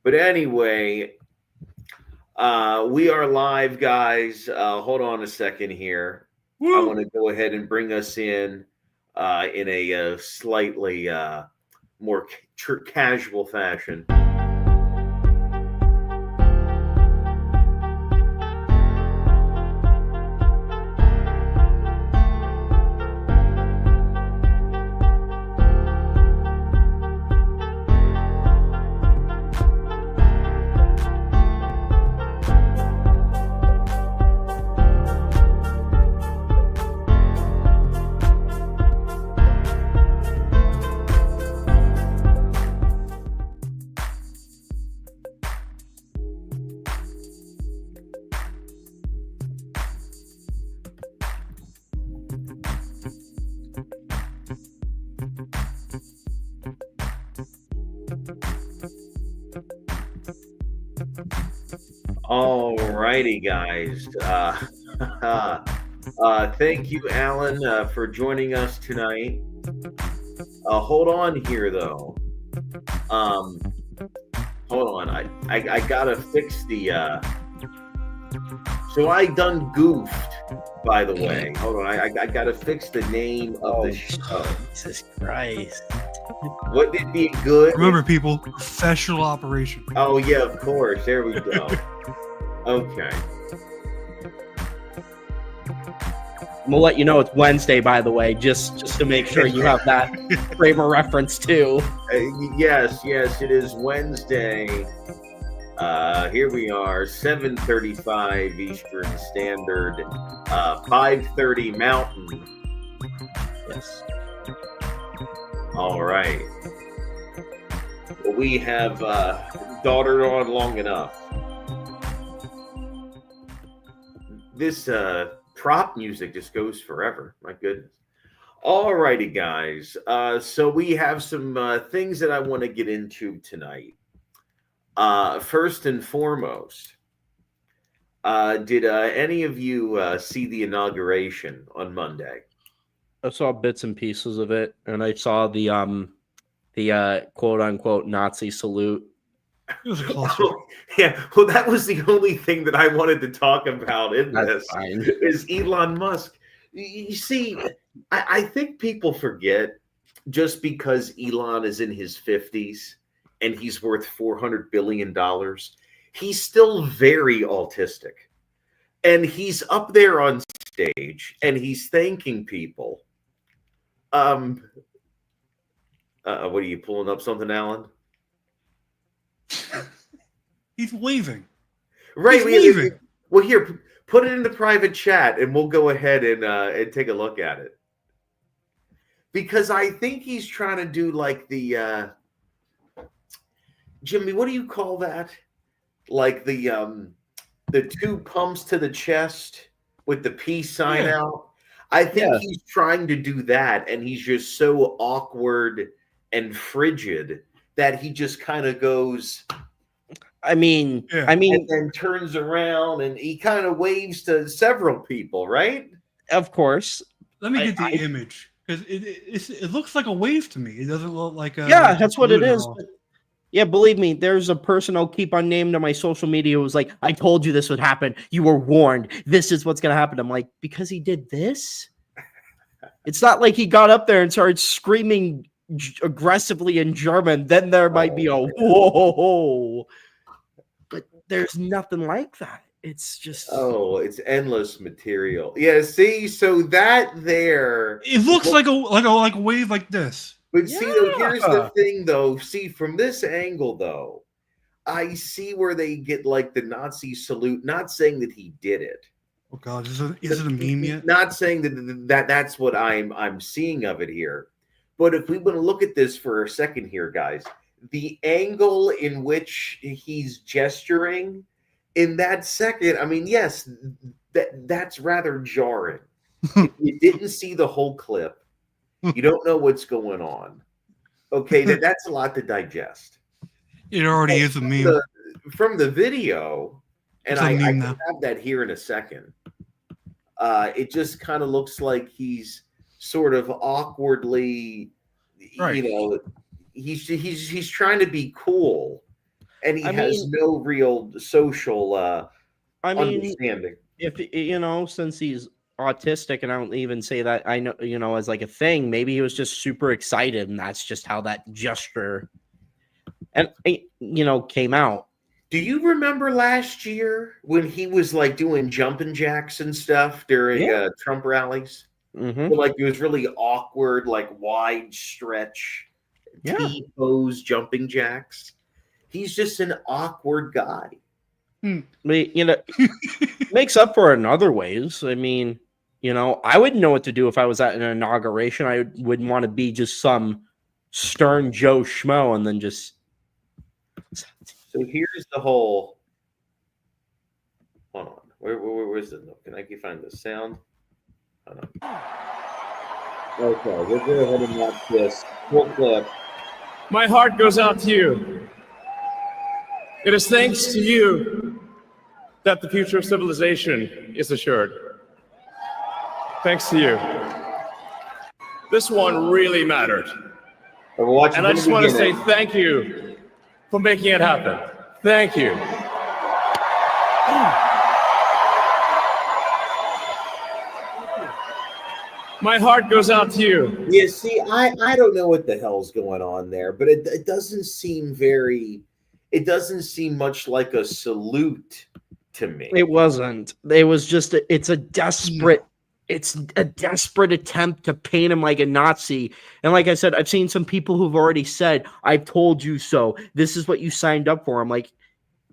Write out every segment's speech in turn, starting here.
But anyway, we are live, guys. Hold on a second here. I Woo! want to go ahead and bring us in a slightly more casual fashion. All righty, guys. Thank you, Alan, for joining us tonight. Hold on here, though. Um, Hold on. I gotta fix the. So I done goofed, by the way. Hold on. I gotta fix the name of the show. Jesus Christ. Wouldn't it be good? Remember, people, professional operation. Oh yeah, of course. There we go. Okay. We'll let you know it's Wednesday, by the way, just to make sure you have that frame of reference too. Yes, it is Wednesday. Here we are, 7:35 Eastern Standard, 5:30 Mountain. Yes. All right. Well, we have daughtered on long enough. This prop music just goes forever. My goodness. All righty, guys. So we have some things that I want to get into tonight. First and foremost, did any of you see the inauguration on Monday? I saw bits and pieces of it, and I saw the quote unquote Nazi salute. It was a cluster. Yeah, well, that was the only thing that I wanted to talk about in That's this fine. is Elon Musk. You see, I think people forget just because Elon is in his 50s and he's worth $400 billion, he's still very autistic. And he's up there on stage and he's thanking people. What are you pulling up something, Alan? He's waving. Right. He's leaving. Well, here, put it in the private chat, and we'll go ahead and take a look at it. Because I think he's trying to do like the Jimmy. What do you call that? Like the two pumps to the chest with the peace sign out. I think he's trying to do that, and he's just so awkward and frigid that he just kind of goes. I mean, and then turns around and he kind of waves to several people, right? Of course. Let me get the image because it looks like a wave to me. It doesn't look like a. Yeah, that's what it is. But, yeah, believe me, there's a person I'll keep on named on my social media who was like, "I told you this would happen. You were warned. This is what's gonna happen." I'm like, because he did this. It's not like he got up there and started screaming aggressively in German. Then there might be a whoa. But there's nothing like that. It's just it's endless material. Yeah, see, so that there it looks like a wave like this. But see, though, here's the thing, though. See, from this angle, though, I see where they get like the Nazi salute. Not saying that he did it. Oh God, is it a meme yet? Not saying that's what I'm seeing of it here. But if we want to look at this for a second here, guys. The angle in which he's gesturing in that second, I mean, yes, that's rather jarring. You didn't see the whole clip. You don't know what's going on. Okay, that's a lot to digest. It already is a meme. From the video, and I can have that here in a second. It just kind of looks like he's sort of awkwardly, right. He's trying to be cool, and he I has mean, no real social I mean, understanding. if since he's autistic, and I don't even say that I know, as like a thing, maybe he was just super excited, and that's just how that gesture and came out. Do you remember last year when he was like doing jumping jacks and stuff during Yeah. Trump rallies? Mm-hmm. So, like it was really awkward, like wide stretch Yeah. T pose jumping jacks. He's just an awkward guy. Makes up for it in other ways. I mean, I wouldn't know what to do if I was at an inauguration. I wouldn't want to be just some stern Joe Schmo and then just. So here's the whole. Hold on. Where's it? Can I find the sound? Hold on. Okay, we'll go ahead and watch this full clip. My heart goes out to you. It is thanks to you that the future of civilization is assured. Thanks to you. This one really mattered. And I just want to say thank you for making it happen. Thank you. My heart goes out to you. Yeah, see, I don't know what the hell's going on there, but it doesn't seem much like a salute to me. It wasn't. It was just it's a desperate attempt to paint him like a Nazi. And like I said, I've seen some people who've already said, "I've told you so. This is what you signed up for." I'm like,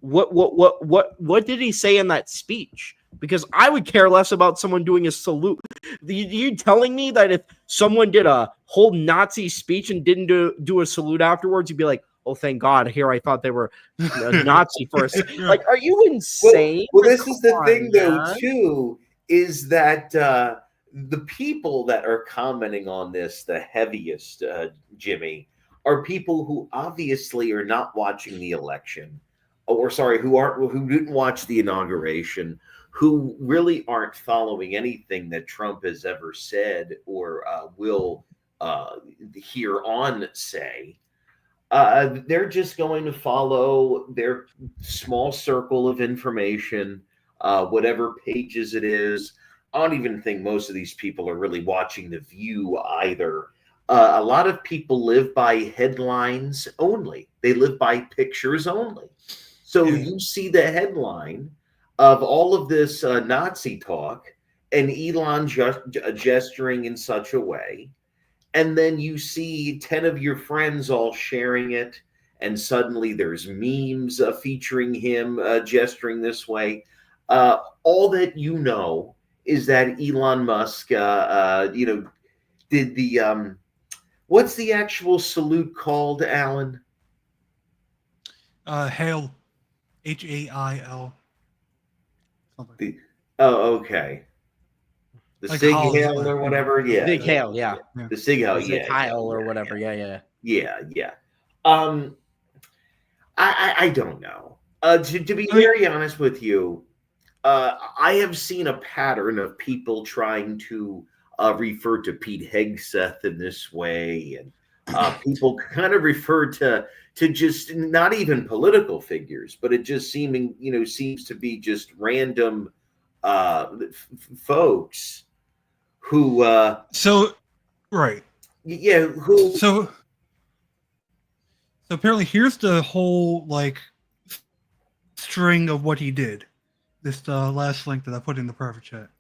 what did he say in that speech? Because I would care less about someone doing a salute. You telling me that if someone did a whole Nazi speech and didn't do a salute afterwards, you'd be like, "Oh, thank God! Here, I thought they were a Nazi first." Like, are you insane? Well, this is the thing, though, too, is that the people that are commenting on this the heaviest, Jimmy, are people who obviously are not watching the election, or sorry, who didn't watch the inauguration, who really aren't following anything that Trump has ever said or will here on say. They're just going to follow their small circle of information, whatever pages it is. I don't even think most of these people are really watching The View either. A lot of people live by headlines only. They live by pictures only. So you see the headline of all of this Nazi talk and Elon gesturing in such a way. And then you see 10 of your friends all sharing it. And suddenly there's memes featuring him gesturing this way. All that you know is that Elon Musk, did the, what's the actual salute called, Alan? Hail. HAIL. Oh, okay. The like Sig Hall, Hail or whatever, yeah. Big Hail, yeah. The Sig Hail, yeah. Kyle or whatever, yeah. Yeah. I don't know. To be very honest with you, I have seen a pattern of people trying to refer to Pete Hegseth in this way, and people kind of refer to just not even political figures, but it just seems to be just random folks who right. Yeah, who so apparently here's the whole like string of what he did. This last link that I put in the private chat.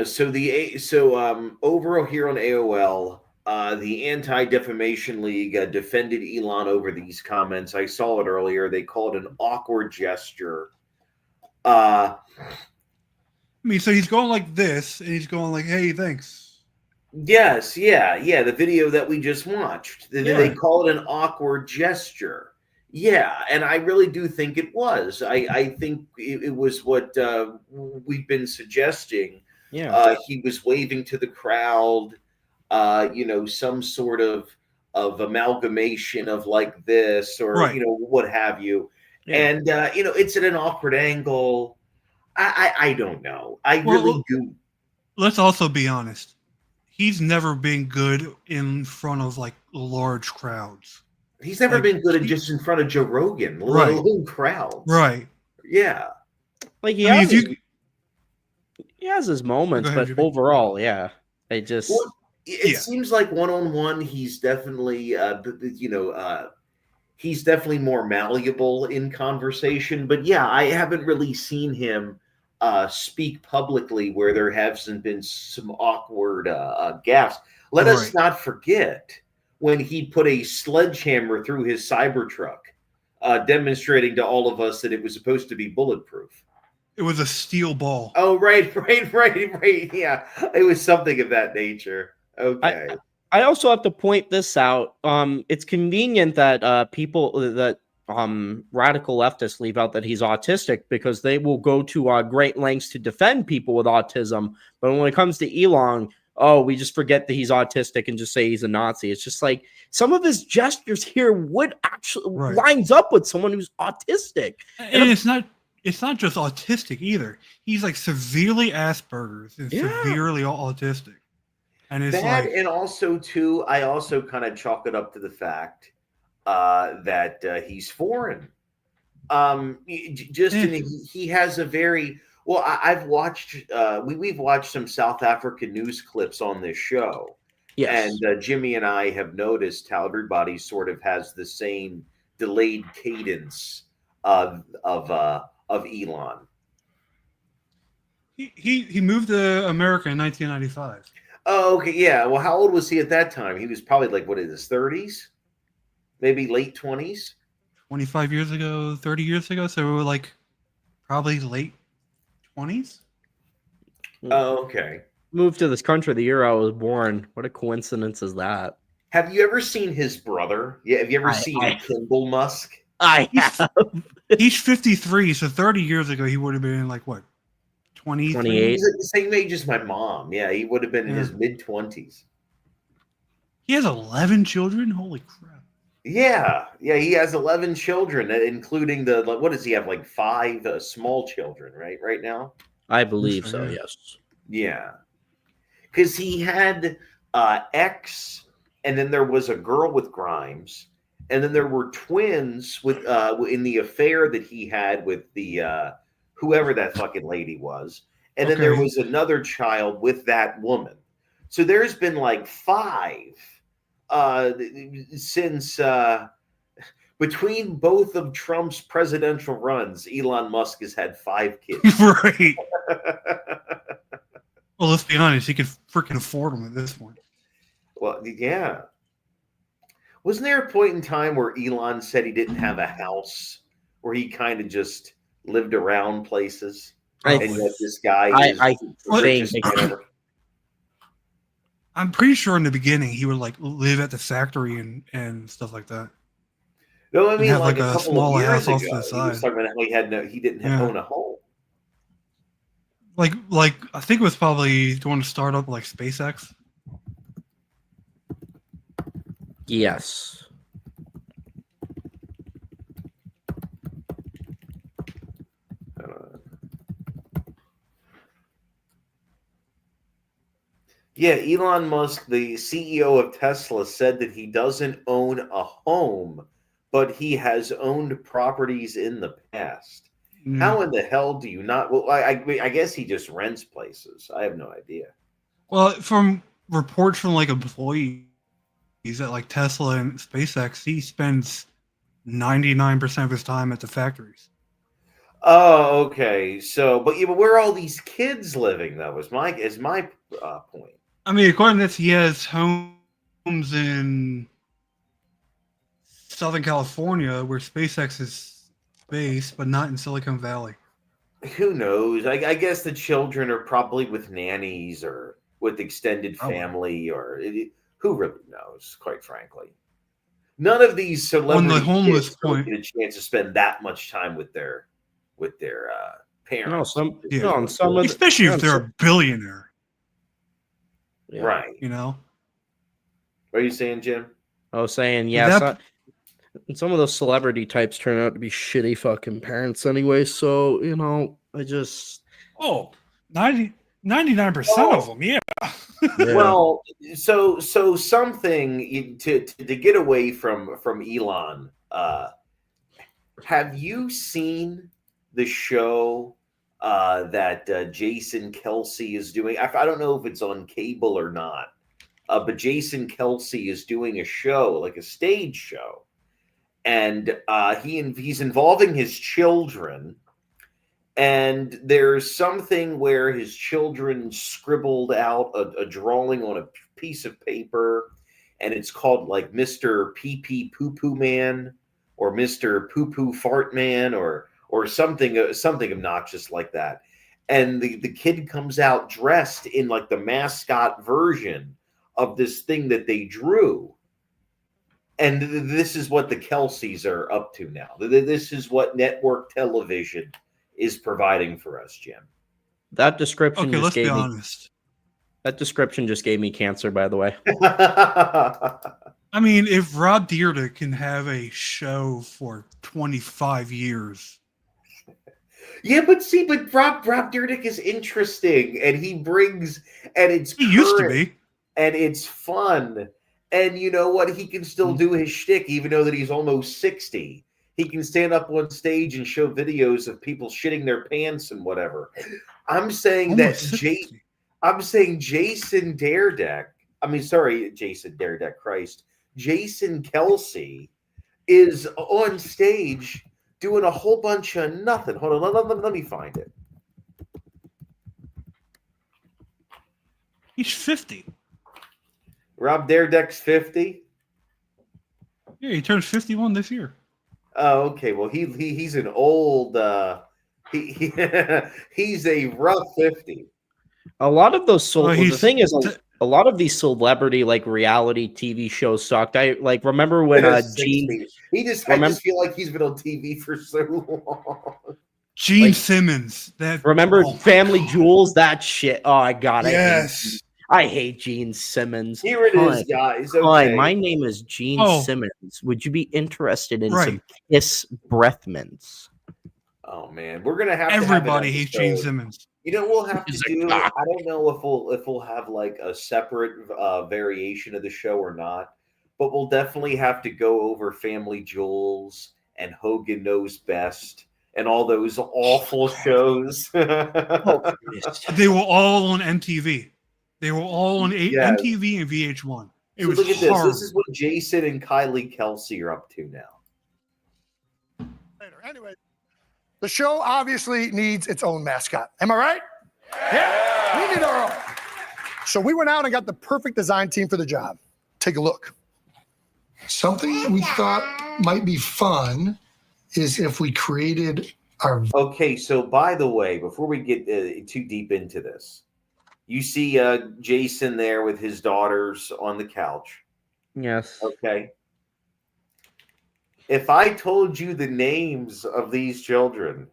So over here on AOL, the Anti-Defamation League defended Elon over these comments. I saw it earlier. They called it an awkward gesture. I mean, so he's going like this, and he's going like, "Hey, thanks." Yes, yeah. The video that we just watched. They call it an awkward gesture. Yeah, and I really do think it was. I think it was what we've been suggesting. Yeah, he was waving to the crowd. Some sort of amalgamation of like this or what have you. Yeah. And it's at an awkward angle. I don't know. I really do. Let's also be honest. He's never been good in front of like large crowds. He's never Like, been good in just in front of Joe Rogan, let Right. alone crowds. Right. Yeah. Like I mean, if you he has his moments, Go ahead, but Jimmy. overall, yeah, I just Well, it Yeah. seems like one-on-one, he's definitely, he's definitely more malleable in conversation. But yeah, I haven't really seen him speak publicly where there hasn't been some awkward gaffes. Let us Right. not forget when he put a sledgehammer through his Cybertruck, demonstrating to all of us that it was supposed to be bulletproof. It was a steel ball. Oh, right. Yeah, it was something of that nature. Okay. I also have to point this out. It's convenient that people that radical leftists leave out that he's autistic because they will go to great lengths to defend people with autism. But when it comes to Elon, oh, we just forget that he's autistic and just say he's a Nazi. It's just like some of his gestures here would actually Right. lines up with someone who's autistic. And it's not just autistic either. He's like severely Asperger's and severely autistic. And it's that, like, and also too, I also kind of chalk it up to the fact that he's foreign. He has a very well. I've watched. We've watched some South African news clips on this show. Yes. And Jimmy and I have noticed how everybody sort of has the same delayed cadence of Elon. he moved to America in 1995. Oh, okay, yeah. Well, how old was he at that time? He was probably like what in his 30s, maybe late 20s. 25 years ago, 30 years ago. So we were like probably late 20s. Oh, okay. Moved to this country the year I was born. What a coincidence is that? Have you ever seen his brother? Yeah. Have you ever seen Kimball Musk? I have. He's 53, so 30 years ago he would have been like what, 28? He's at the same age as my mom. Yeah, he would have been in his mid-20s. He has 11 children. Holy crap! Yeah, he has 11 children, including what does he have? Like 5 small children, right now. I believe so. Yeah. Yes. Yeah, because he had X, and then there was a girl with Grimes, and then there were twins with in the affair that he had with the whoever that fucking lady was, and then there was another child with that woman. So there's been like 5 since between both of Trump's presidential runs. Elon Musk has had 5 kids. Right. Well, let's be honest. He could freaking afford them at this point. Well, yeah. Wasn't there a point in time where Elon said he didn't have a house, where he kind of just lived around places? And yet this guy I'm pretty sure in the beginning he would like live at the factory and stuff like that. No, I mean have like like a a couple smaller of years house ago, off to the he was side. talking about how he didn't own a home. Like I think it was probably doing a startup like SpaceX. Yes. Yeah, Elon Musk, the CEO of Tesla, said that he doesn't own a home, but he has owned properties in the past. Yeah. How in the hell do you not? Well, I guess he just rents places. I have no idea. Well, from reports from like employees at like Tesla and SpaceX, he spends 99% of his time at the factories. Oh, okay. So, but where are all these kids living though? Is my point. I mean, according to this, he has homes in Southern California where SpaceX is based, but not in Silicon Valley. Who knows? I guess the children are probably with nannies or with extended family, or who really knows? Quite frankly, none of these celebrity On the homeless kids really point, get a chance to spend that much time with their parents. especially if they're a billionaire. Yeah. Right. You know. What are you saying, Jim? I was saying, yes. And some of those celebrity types turn out to be shitty fucking parents anyway. So, I just... Oh, 90 99% of them, yeah. Well, so something to get away from Elon. Have you seen the show that Jason Kelsey is doing? I don't know if it's on cable or not, but Jason Kelsey is doing a show, like a stage show, and he's involving his children. And there's something where his children scribbled out a drawing on a piece of paper, and it's called like Mr. Pee Pee Poo Poo Man or Mr. Poo Poo Fart Man or something obnoxious like that. And the kid comes out dressed in like the mascot version of this thing that they drew. And this is what the Kelseys are up to now. This is what network television is providing for us, Jim. That description Okay, just let's be gave me honest. that description just gave me cancer, by the way. I mean, if Rob Dyrdek can have a show for 25 years. Yeah, but Rob Dyrdek is interesting, and he brings, and it's He used to be. and it's fun, and you know what? He can still do his shtick, even though that he's almost 60. He can stand up on stage and show videos of people shitting their pants and whatever. I'm saying Almost that 60. I'm saying Jason Daredek. I mean, sorry, Jason Daredek. Christ, Jason Kelsey is on stage doing a whole bunch of nothing. Hold on, let me find it. He's 50. Rob Dyrdek's 50. Yeah, he turns 51 this year. Oh, okay. Well, he's an old. He's a rough 50. A lot of those Well, the thing is, a lot of these celebrity like reality TV shows sucked. I like remember when Gene. I just feel like he's been on TV for so long. Gene Simmons. Remember Family Jewels? That shit. Oh, I got it. Yes. I hate Gene Simmons. Here it is, guys. Okay. Hi, my name is Gene Simmons. Would you be interested in some Kiss breath mints? Oh man, we're gonna have everybody to hates Gene Simmons. You know, we'll have to do. I don't know if we'll have like a separate variation of the show or not, but we'll definitely have to go over Family Jewels and Hogan Knows Best and all those awful shows. They were all on MTV. They were all on MTV and VH1. It was look at horrible. this. This is what Jason and Kylie Kelsey are up to now. Anyway, the show obviously needs its own mascot. Am I right? Yeah, we need our own. So we went out and got the perfect design team for the job. Take a look. Something we thought might be fun is if we created our... Okay, so by the way, before we get too deep into this, you see Jason there with his daughters on the couch. Yes. Okay. If I told you the names of these children,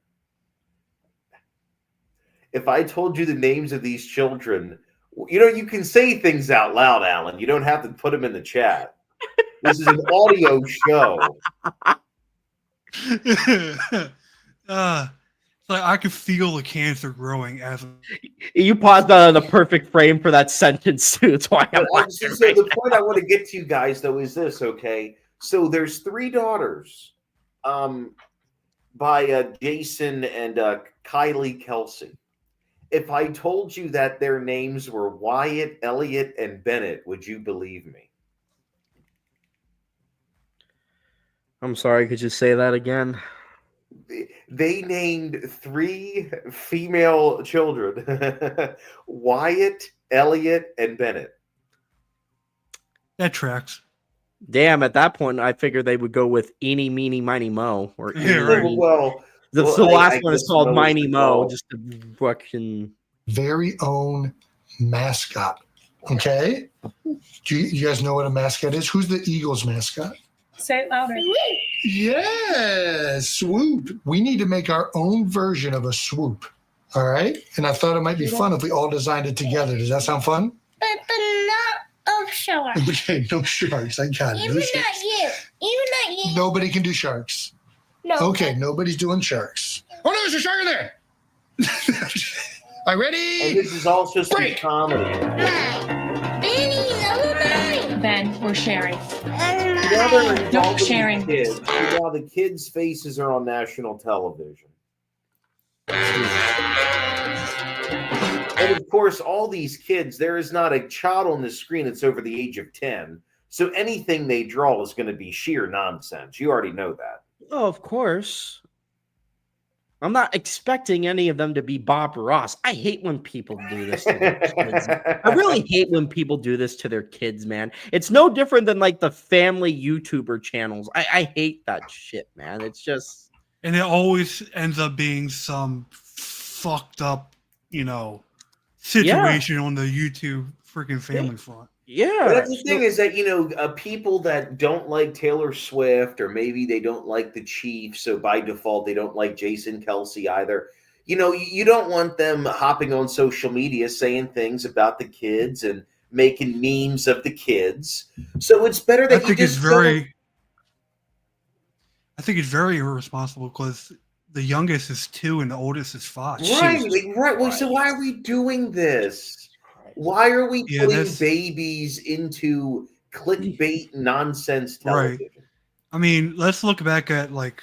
you know, you can say things out loud, Alan. You don't have to put them in the chat. This is an audio show. Like I could feel the cancer growing as you paused on the perfect frame for that sentence too. That's why I'm so the point I want to get to you guys though is this, okay? So there's 3 daughters by Jason and Kylie Kelsey. If I told you that their names were Wyatt, Elliot, and Bennett, would you believe me? I'm sorry, could you say that again? They named 3 female children, Wyatt, Elliot, and Bennett. that tracks. Damn, at that point, I figured they would go with Eeny, Meeny, Miny, Mo. Or Well, the last one is called Miny Mo, just to fucking very own mascot. Okay? Do you guys know what a mascot is? Who's the Eagles mascot? Say it louder. Yes, Swoop. We need to make our own version of a Swoop. All right? And I thought it might be fun if we all designed it together. Does that sound fun? But not of sharks. Okay, no sharks. I got it. Even No not sharks. you. Even not you. Nobody can do sharks. No. Okay, nobody's doing sharks. Oh, no, there's a shark in there. All right, And ready? this is all supposed to be Break. comedy. Benny, number 9. Ben, we're sharing. Now they're involved Nope, with the sharing. kids. Now the kids' faces are on national television. And of course, all these kids, there is not a child on the screen that's over the age of 10. So anything they draw is going to be sheer nonsense. You already know that. Oh, of course. I'm not expecting any of them to be Bob Ross. I hate when people do this to their kids. I really hate when people do this to their kids, man. It's no different than like the family YouTuber channels. I hate that shit, man. It's just. And it always ends up being some fucked up, situation on the YouTube freaking family front. Yeah. But that's the thing is that, people that don't like Taylor Swift, or maybe they don't like the Chiefs, so by default they don't like Jason Kelsey either. You don't want them hopping on social media saying things about the kids and making memes of the kids. So it's better that I think it's very irresponsible because the youngest is 2 and the oldest is 5. Right, Jesus right. Well, so why are we doing this? Why are we putting babies into clickbait nonsense television? Right. I mean, let's look back at like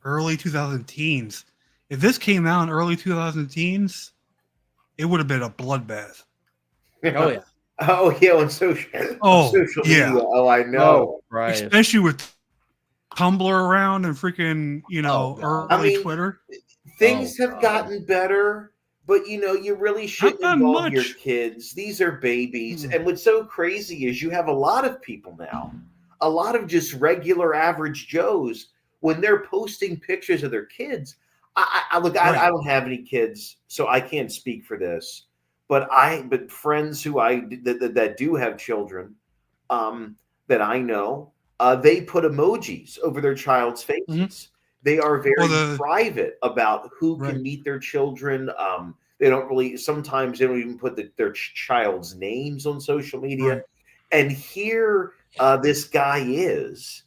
early 2000 teens. If this came out in early 2000 teens, it would have been a bloodbath. Oh yeah. Oh yeah, on social media. Oh, I know. Oh, right. Especially with Tumblr around and freaking, early Twitter. Things have gotten better. But you really shouldn't involve your kids. These are babies. And what's so crazy is you have a lot of people now, a lot of just regular average Joes, when they're posting pictures of their kids. I don't have any kids, so I can't speak for this. But friends who that do have children, that I know, they put emojis over their child's faces. Mm-hmm. They are very private about who can meet their children. They don't really, sometimes they don't even put their child's names on social media. Right. And here this guy is,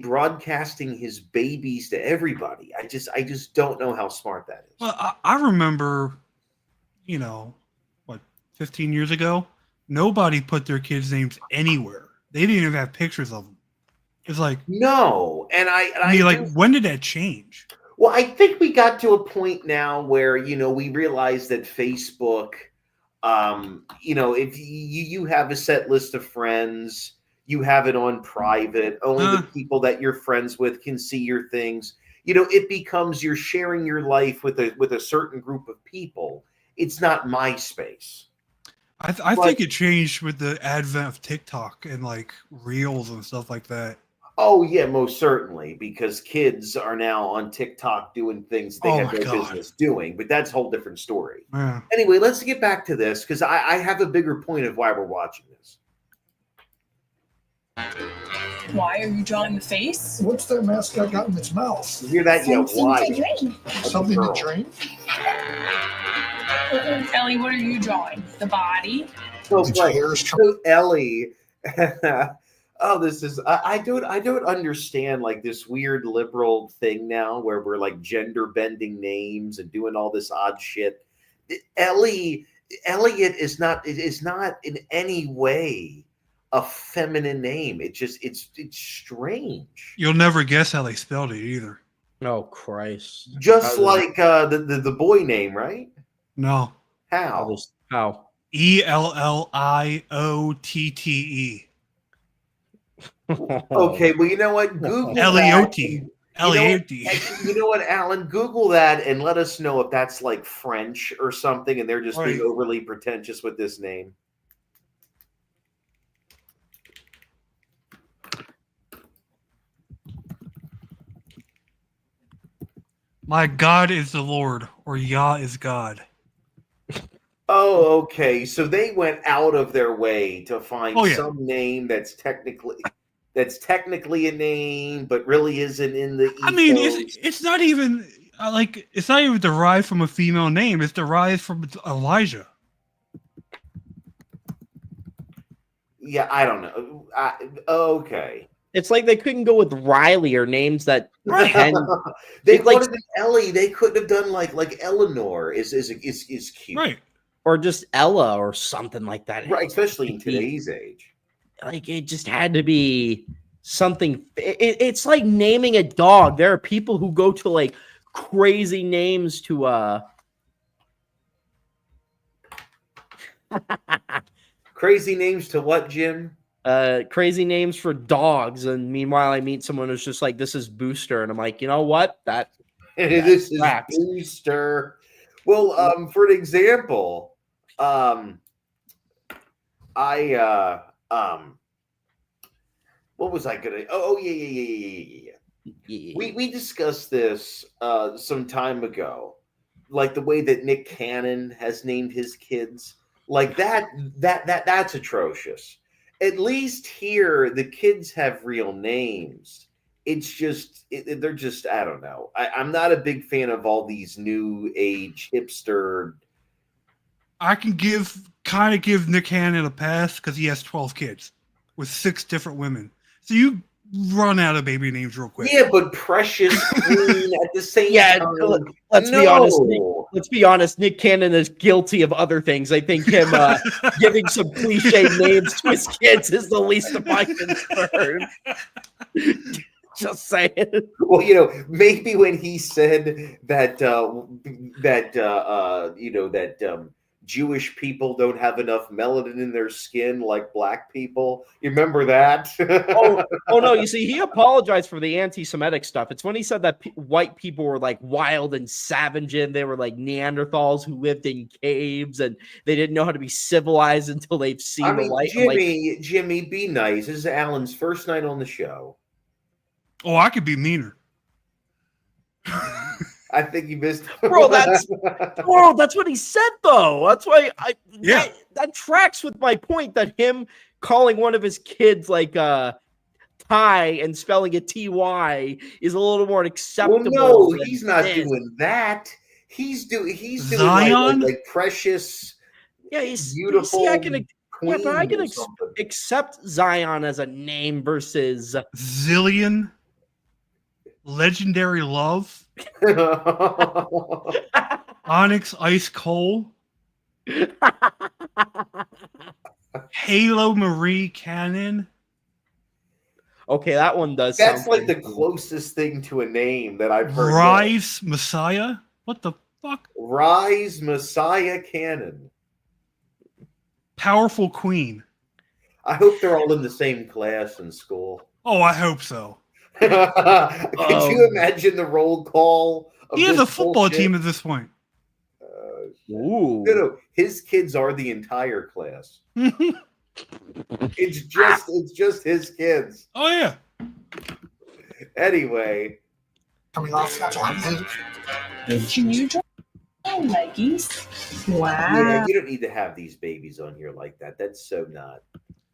broadcasting his babies to everybody. I just don't know how smart that is. Well, I remember, 15 years ago, nobody put their kids' names anywhere. They didn't even have pictures of them. It's like no, and when did that change? Well, I think we got to a point now where we realized that Facebook, if you have a set list of friends, you have it on private. Only the people that you're friends with can see your things. It becomes you're sharing your life with a certain group of people. It's not MySpace. I think it changed with the advent of TikTok and like Reels and stuff like that. Oh, yeah, most certainly, because kids are now on TikTok doing things they have no business doing, but that's a whole different story. Yeah. Anyway, let's get back to this, because I have a bigger point of why we're watching this. Why are you drawing the face? What's that mascot got in its mouth? You hear that? Yeah, why? Something to drink? Ellie, what are you drawing? The body? So Ellie... Oh, this is I don't understand like this weird liberal thing now where we're like gender bending names and doing all this odd shit. Elliot is not in any way a feminine name. It's strange. You'll never guess how they spelled it either. Oh Christ. Just like the boy name, right? No. How? Elliottte. Okay, well, you know what? Google Ellioti. You know what, Alan? Google that and let us know if that's like French or something, and they're just being overly pretentious with this name. My God is the Lord, or Yah is God. Oh, okay. So they went out of their way to find some name that's technically a name, but really isn't in the ethos. I mean, it's not even it's not even derived from a female name. It's derived from Elijah. Yeah, I don't know. Okay. It's like they couldn't go with Riley or names that can. They It's like- wanted an Ellie. They couldn't have done like Eleanor is cute. Right. or just Ella or something like that. Right, especially in today's age. Like it just had to be something. It's like naming a dog. There are people who go to like crazy names to Crazy names to what, Jim? crazy names for dogs, and meanwhile I meet someone who's just like, this is Booster, and I'm like, you know what, This is tracks. Booster. Well, for an example, what was I gonna? Oh yeah. Yeah. We discussed this some time ago, like the way that Nick Cannon has named his kids, like that's atrocious. At least here, the kids have real names. It's just they're just, I don't know. I'm not a big fan of all these new age hipster. I can kind of give Nick Cannon a pass because he has 12 kids with 6 different women. So you run out of baby names real quick. Yeah, but Precious Queen at the same time. Let's be honest. Let's be honest. Nick Cannon is guilty of other things. I think him giving some cliche names to his kids is the least of my concern. Just saying. Well, maybe when he said that Jewish people don't have enough melanin in their skin like black people. You remember that? oh no! You see, he apologized for the anti-Semitic stuff. It's when he said that white people were like wild and savage, and they were like Neanderthals who lived in caves, and they didn't know how to be civilized until they've seen the light. Jimmy, be nice. This is Alan's first night on the show. Oh, I could be meaner. I think you missed. Bro, that's what he said though. That's why that tracks with my point that him calling one of his kids like Ty and spelling it TY is a little more acceptable. Well, no, he's not doing that. He's doing Zion? like Precious. Yeah, he's beautiful. I can accept Zion as a name versus Zillion. Legendary Love. Onyx Ice Coal. Halo Marie Cannon. Okay, that one does. That's like the closest thing to a name that I've heard. Rise Messiah. What the fuck? Rise Messiah Cannon. Powerful Queen. I hope they're all in the same class in school. Oh, I hope so. Could you imagine the roll call? He has a football team at this point. Ooh. No, his kids are the entire class. It's just his kids. Oh yeah. Anyway. Can you join leggies? Wow. Yeah, you don't need to have these babies on here like that. That's so not.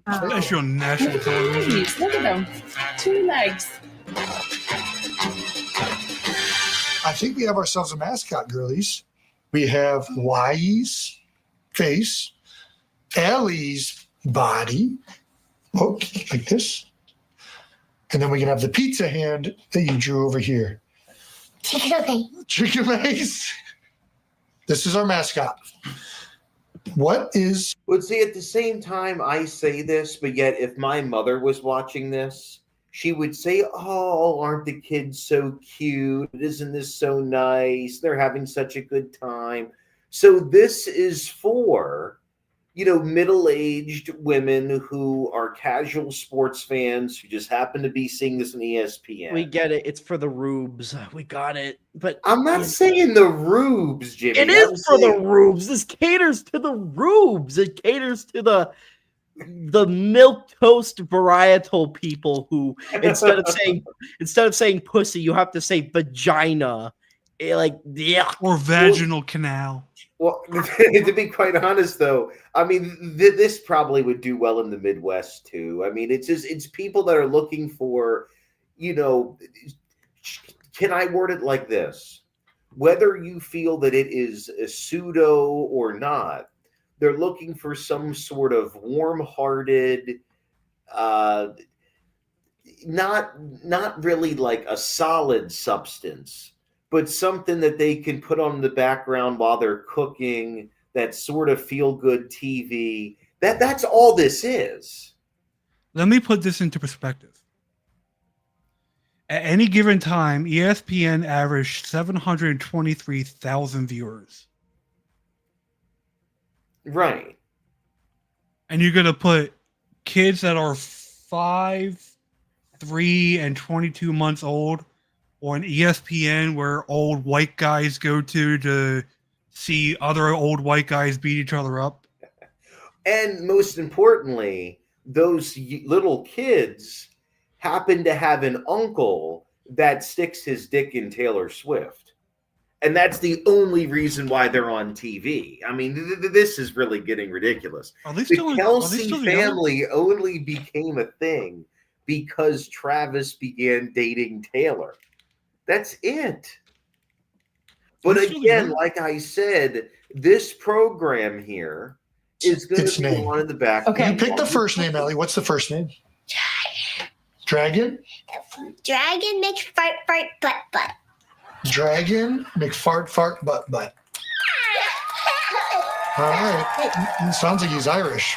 Especially on national Look at television. these. Look at them. 2 legs. I think we have ourselves a mascot, girlies. We have Y's face, Ellie's body, like this. And then we can have the pizza hand that you drew over here. Chicken legs. This is our mascot. What is... But see, at the same time, I say this, but yet if my mother was watching this, she would say, oh, aren't the kids so cute? Isn't this so nice? They're having such a good time. So this is for, middle-aged women who are casual sports fans who just happen to be seeing this on ESPN. We get it. It's for the rubes. We got it. But I'm not saying the rubes, Jimmy. It is for the rubes. This caters to the rubes. It caters to the milk toast varietal people who instead of saying pussy, you have to say vagina. Or vaginal canal. Well, to be quite honest, though, I mean, this probably would do well in the Midwest too. I mean, it's people that are looking for, can I word it like this? Whether you feel that it is a pseudo or not, they're looking for some sort of warm-hearted, not really like a solid substance, but something that they can put on the background while they're cooking, that sort of feel good TV. That's all this is. Let me put this into perspective. At any given time, ESPN averaged 723,000 viewers. Right. And you're going to put kids that are 5, 3, and 22 months old on ESPN, where old white guys go to see other old white guys beat each other up. And most importantly, those little kids happen to have an uncle that sticks his dick in Taylor Swift. And that's the only reason why they're on TV. I mean, this is really getting ridiculous. The Kelsey family only became a thing because Travis began dating Taylor. That's it. But again, like I said, this program here is going to be name. one in the back. Okay. You pick the first name, Ellie. What's the first name? Dragon? Dragon makes fart fart butt butt. Dragon McFart fart butt butt. All right. Sounds like he's Irish.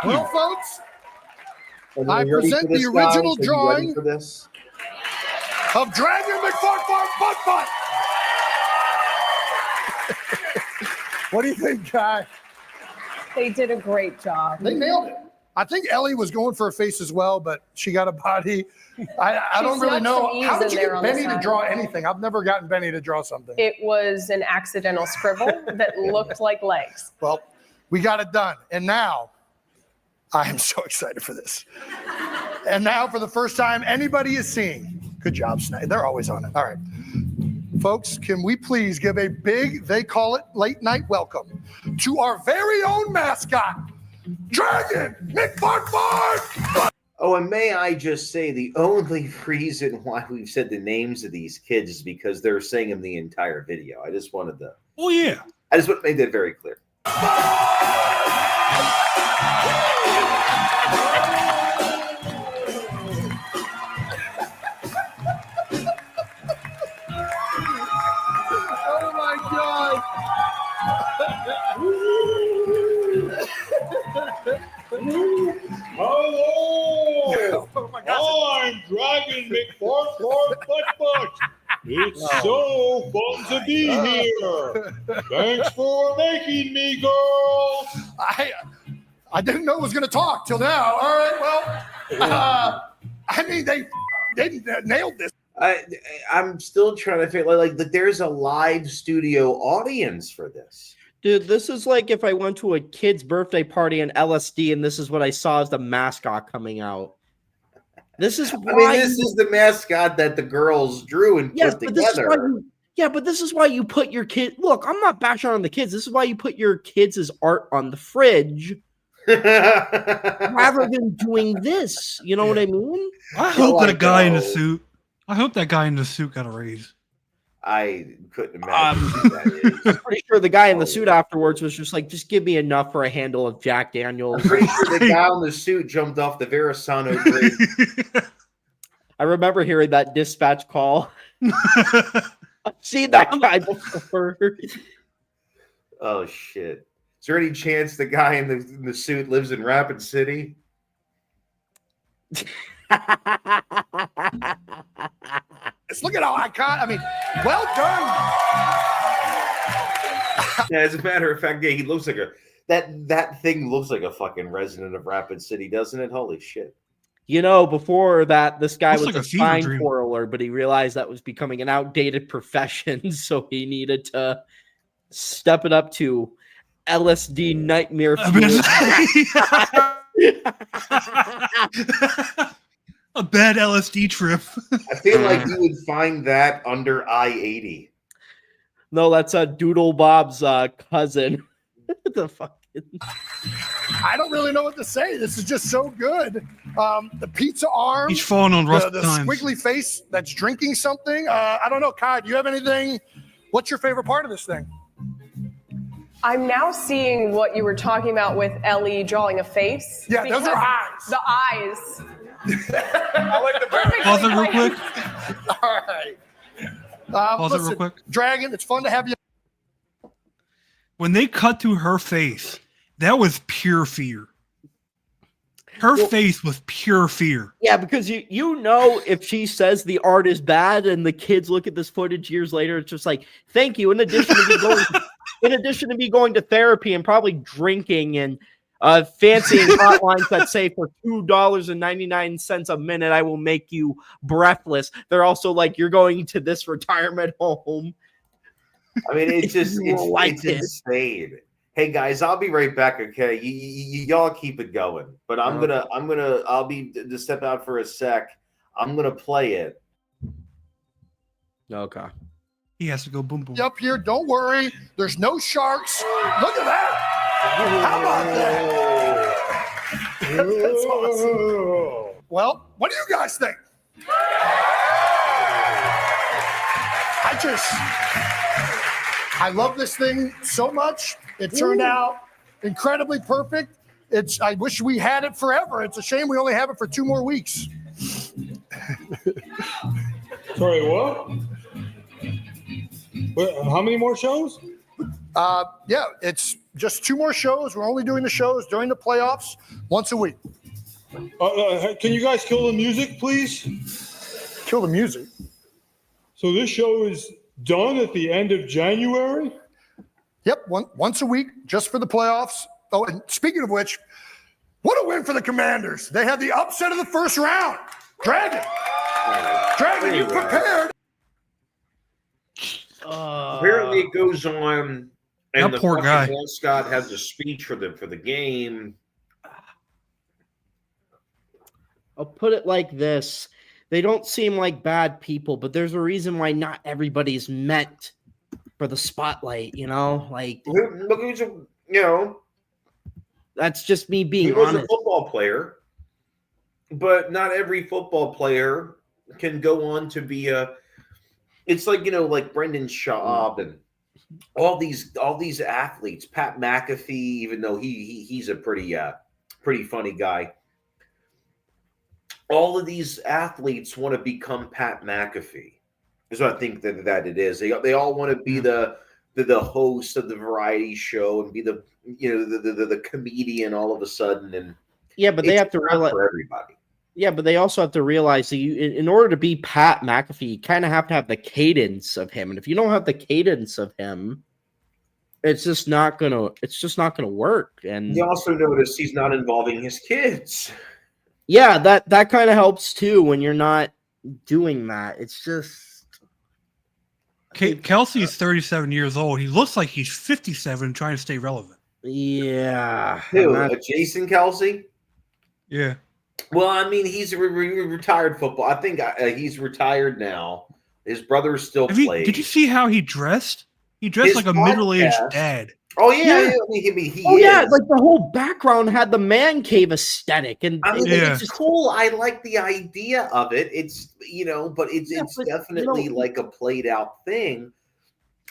Well, folks, I present the original drawing for this? of Dragon McFart fart butt butt. What do you think, Kai? They did a great job. They nailed it. I think Ellie was going for a face as well, but she got a body. I don't really know. How did you get Benny to draw anything? I've never gotten Benny to draw something. It was an accidental scribble that looked like legs. Well, we got it done. And now, I am so excited for this. And now, for the first time, anybody is seeing. Good job, Snake. They're always on it. All right. Folks, can we please give a big, they call it late night welcome to our very own mascot, Dragon McFartfart! Oh, and may I just say, the only reason why we've said the names of these kids is because they're saying them the entire video. I just wanted to. Oh, yeah. I just want to make that very clear. Oh my God! Hello! Oh my God. I'm Dragon McFartfart Butt. It's so fun to be here. Thanks for making me, girl. I didn't know it was going to talk till now. All right, well, I mean, they nailed this. I'm still trying to figure like there's a live studio audience for this. Dude, this is like if I went to a kid's birthday party in LSD and this is what I saw as the mascot coming out. This is why. I mean, this is the mascot that the girls drew and put together. But this is why you put your kid. Look, I'm not bashing on the kids. This is why you put your kids' art on the fridge rather than doing this. You know what I mean? I hope that guy in the suit. I hope that guy in the suit got a raise. I couldn't imagine who that I'm pretty sure the guy in the suit afterwards was just like, just give me enough for a handle of Jack Daniels. I'm pretty sure the guy in the suit jumped off the Verasano bridge. I remember hearing that dispatch call. I've seen that guy before. Oh, shit. Is there any chance the guy in the suit lives in Rapid City? Look at how I mean, well done. Yeah, as a matter of fact, yeah, he looks like that thing looks like a fucking resident of Rapid City, doesn't it? Holy shit. You know, before that, this guy Looks was like a a fever sign dream. twirler, but he realized that was becoming an outdated profession, so he needed to step it up to LSD nightmare fuel. A bad LSD trip. I feel like you would find that under I-80. No, that's Doodle Bob's cousin. The fucking. I don't really know what to say. This is just so good. The pizza arm. He's falling on rough the times. squiggly face that's drinking something. I don't know, Kai. Do you have anything? What's your favorite part of this thing? I'm now seeing what you were talking about with Ellie drawing a face. Yeah, those are eyes. The eyes. I like the Pause it real quick. All right. Pause it Listen, real quick. Dragon, it's fun to have you. When they cut to her face, that was pure fear. Her face was pure fear. Yeah, because you know if she says the art is bad and the kids look at this footage years later, it's just like, thank you. In addition to me going to therapy and probably drinking and fancying hotlines that say for $2.99 a minute, I will make you breathless. They're also like, you're going to this retirement home. I mean, it's just like it's it. insane. Hey guys, I'll be right back. Okay, y'all keep it going, but I'll be to step out for a sec. I'm gonna play it. Okay. He has to go boom boom. Up here, don't worry. There's no sharks. Look at that. How about that? That's awesome. Well, what do you guys think? I love this thing so much. It turned out incredibly perfect. I wish we had it forever. It's a shame we only have it for 2 more weeks. Sorry, what? Wait, how many more shows? Yeah, it's just 2 more shows. We're only doing the shows during the playoffs once a week. Can you guys kill the music, please? Kill the music. So this show is done at the end of January? Yep, once a week, just for the playoffs. Oh, and speaking of which, what a win for the Commanders. They had the upset of the first round. Dragon, you prepared. Apparently, it goes on, and That the poor guy. mascot has a speech for the game. I'll put it like this. They don't seem like bad people, but there's a reason why not everybody's meant for the spotlight, you know? Like, Look, that's just me he being was a honest. football player, but not every football player can go on to be a. It's like like Brendan Schaub and all these athletes. Pat McAfee, even though he's a pretty funny guy. All of these athletes want to become Pat McAfee. Is what I think that it is. They all want to be the host of the variety show and be the comedian all of a sudden. And Yeah, but they have to realize for everybody. Yeah, but they also have to realize that in order to be Pat McAfee, you kind of have to have the cadence of him. And if you don't have the cadence of him, it's just not gonna work. And You also notice he's not involving his kids. yeah, that kind of helps too when you're not doing that. It's just Kelsey's 37 years old. He looks like he's 57 trying to stay relevant. yeah. Who? and that- Jason Kelsey? Yeah. Well, I mean, he's a retired football. I think he's retired now. His brother still plays. Did you see how he dressed? He dressed His like a middle-aged podcast- dad. Oh yeah, Yeah. he Oh is. yeah, like the whole background had the man cave aesthetic, and I mean, Yeah. it's cool. I like the idea of it. It's but it's Yeah, but, definitely like a played out thing.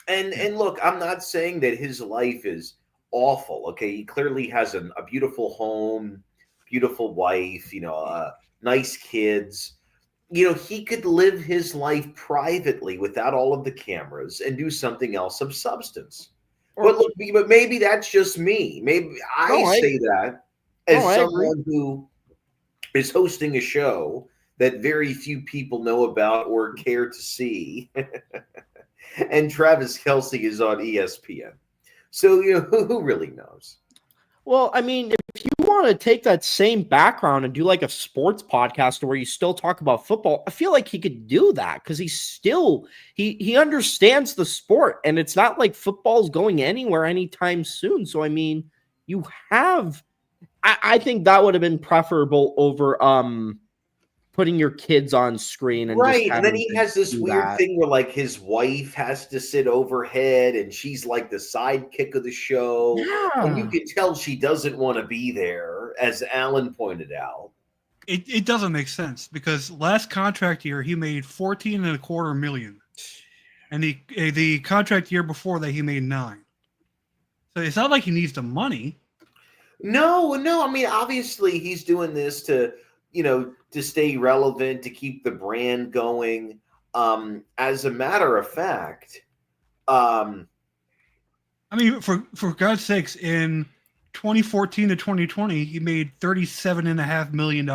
And look, I'm not saying that his life is awful. Okay, he clearly has a beautiful home, beautiful wife. Nice kids. He could live his life privately without all of the cameras and do something else of substance. But maybe that's just me. Maybe I say that as I agree. someone who is hosting a show that very few people know about or care to see. And Travis Kelce is on ESPN. So, who really knows? Well, I mean, if you want to take that same background and do like a sports podcast where you still talk about football, I feel like he could do that because he's still he understands the sport, and it's not like football's going anywhere anytime soon. So I mean, you have I think that would have been preferable over putting your kids on screen and Right. just And then having he to has this do weird that. thing where like his wife has to sit overhead and she's like the sidekick of the show. And you Yeah. can tell she doesn't want to be there, as Alan pointed out. It doesn't make sense because last contract year he made 14.25 million, and the contract year before that he made 9. So it's not like he needs the money. No. I mean, obviously, he's doing this to, to stay relevant, to keep the brand going. As a matter of fact, I mean, for God's sakes, in 2014 to 2020, he made $37.5 million.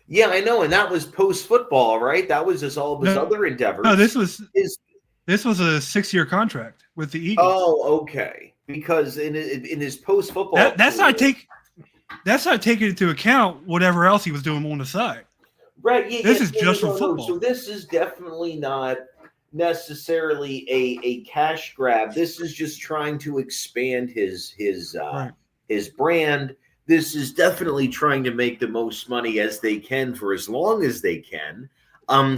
yeah, I know, and that was post football, right? That was just all of his other endeavors. No, this was His- a 6-year contract with the Eagles. Oh, okay. Because in his post football, That's not taking into account whatever else he was doing on the side. right. Yeah, This yeah, is just for football. So this is definitely not necessarily a cash grab. This is just trying to expand his Right. his brand. This is definitely trying to make the most money as they can for as long as they can.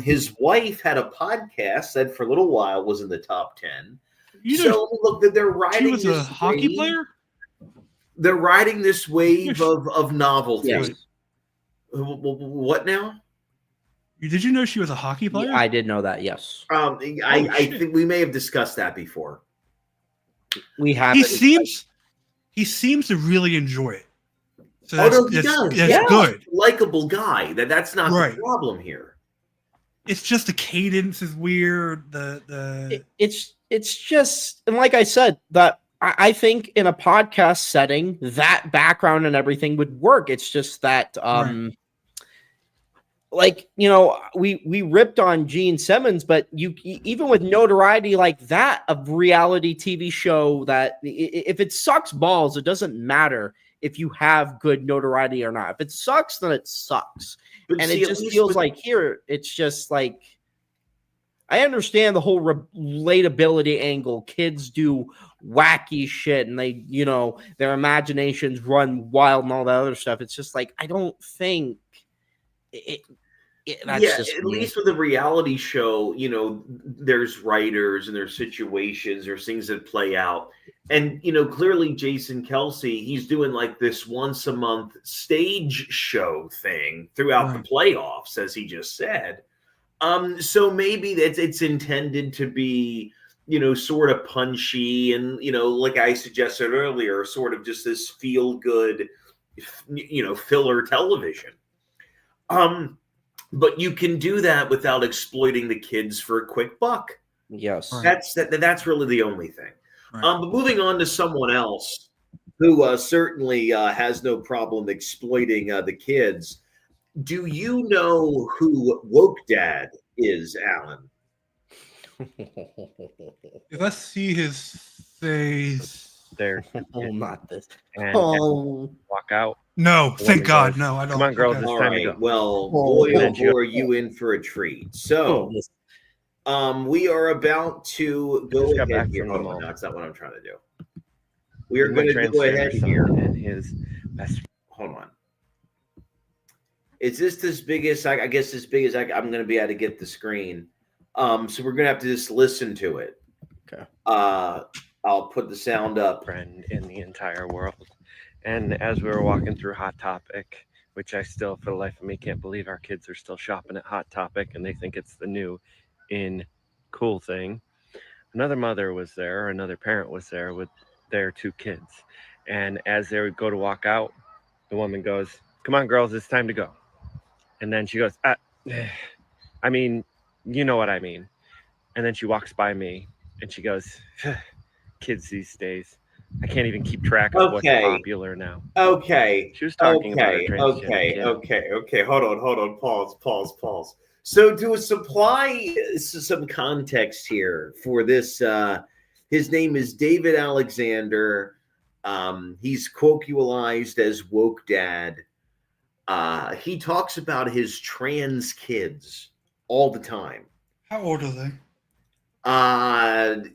His wife had a podcast that for a little while was in the top 10. Look, that they're riding. She was a hockey player. They're riding this wave of novelty. Yes. What now? Did you know she was a hockey player? Yeah, I did know that. Yes, I think we may have discussed that before. we have. He seems to really enjoy it. So He does. That's good. Likable guy. That's not Right. the problem here. It's just the cadence is weird. It's just, and like I said, that I think in a podcast setting, that background and everything would work. It's just that, Right. like, we ripped on Gene Simmons, but even with notoriety like that, a reality TV show that if it sucks balls, it doesn't matter if you have good notoriety or not. If it sucks, then it sucks. But And see, it at just least feels with- like here, it's just like, I understand the whole relatability angle. Kids do wacky shit and they, their imaginations run wild and all that other stuff. It's just like, I don't think that's just at me. least with a reality show, there's writers and there's situations, there's things that play out. And, clearly Jason Kelsey, he's doing like this once a month stage show thing throughout the playoffs, as he just said. So maybe it's intended to be, sort of punchy and, like I suggested earlier, sort of just this feel good, filler television. But you can do that without exploiting the kids for a quick buck. Yes. That's really the only thing. Right. But moving on to someone else who certainly has no problem exploiting the kids. Do you know who Woke Dad is, Alan? If I see his face, there. Not this. And Oh, walk out. no, The thank woman God, goes, no, I don't. "Come on, girls, Okay. it's All time to right. go." Well, Oh, boy, and oh then she goes, boy, are you in for a treat. So, we are about to go Just got ahead back here. from the Hold on, mall. that's not what I'm trying to do. We are My going to go ahead transgender son here. and his best Hold on. Is this as big as I guess as big as I'm going to be able to get the screen? So we're going to have to just listen to it. Okay. I'll put the sound up. friend in the entire world. And as we were walking through Hot Topic, which I still, for the life of me, can't believe our kids are still shopping at Hot Topic and they think it's the new cool thing. Another mother was there, another parent was there with their 2 kids. And as they would go to walk out, the woman goes, "Come on, girls, it's time to go." And then she goes, I mean, you know what I mean. And then she walks by me and she goes, "Kids these days, I can't even keep track of what's Okay. popular now." Okay. She was talking about her transgender kid. Okay. Hold on. Pause. So to supply some context here for this, his name is David Alexander. He's colloquialized as Woke Dad. He talks about his trans kids all the time. How old are they?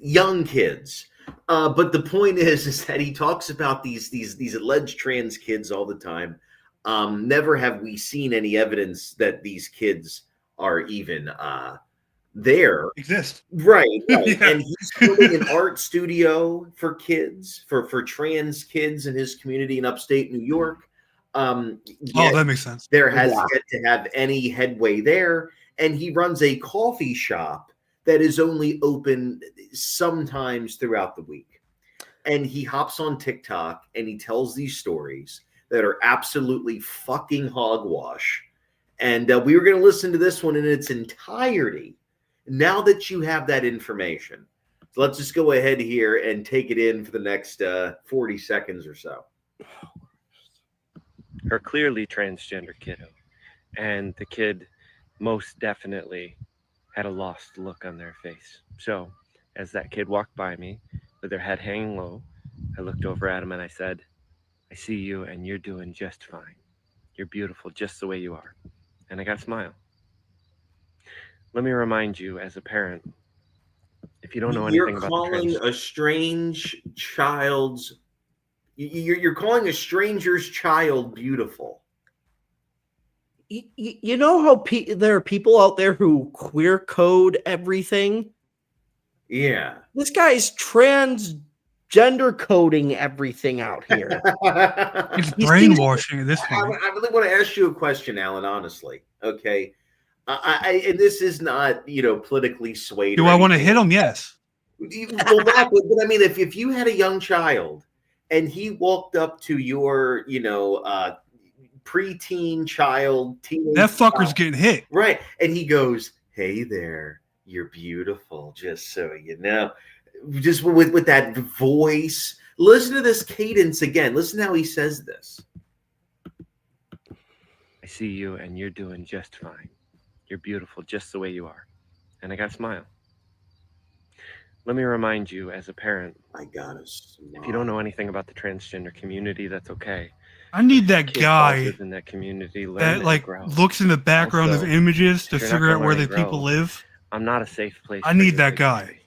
Young kids. But the point is that he talks about these alleged trans kids all the time. Never have we seen any evidence that these kids are even there. Exist. Right. Yeah. And he's building an art studio for kids, for trans kids in his community in upstate New York. That makes sense. There has yet to have any headway there. And he runs a coffee shop that is only open sometimes throughout the week. and he hops on TikTok and he tells these stories that are absolutely fucking hogwash. And we were going to listen to this one in its entirety. Now that you have that information, so let's just go ahead here and take it in for the next 40 seconds or so. Her clearly transgender kiddo, and the kid most definitely had a lost look on their face. So as that kid walked by me with their head hanging low, I looked over at him and I said, I see you and you're doing just fine. You're beautiful just the way you are. And I got a smile. Let me remind you as a parent, if you don't know anything about the calling a strange child's you're calling a stranger's child beautiful. You know how there are people out there who queer code everything? Yeah. This guy's transgender coding everything out here. It's brainwashing at this point. I really want to ask you a question, Alan, honestly. Okay. And this is not, politically swayed. Do I want to hit him? Yes. Well, but I mean, if you had a young child and he walked up to your, preteen child, teenage that fucker's child, getting hit. Right. And he goes, hey there, you're beautiful, just so you know. Just with that voice. Listen to this cadence again. Listen how he says this. I see you and you're doing just fine. You're beautiful just the way you are. And I got a smile. Let me remind you as a parent, I got a smile. If you don't know anything about the transgender community, that's okay. I need that guy in that community that looks in the background of images to figure out where the people live. I'm not a safe place. I need that guy.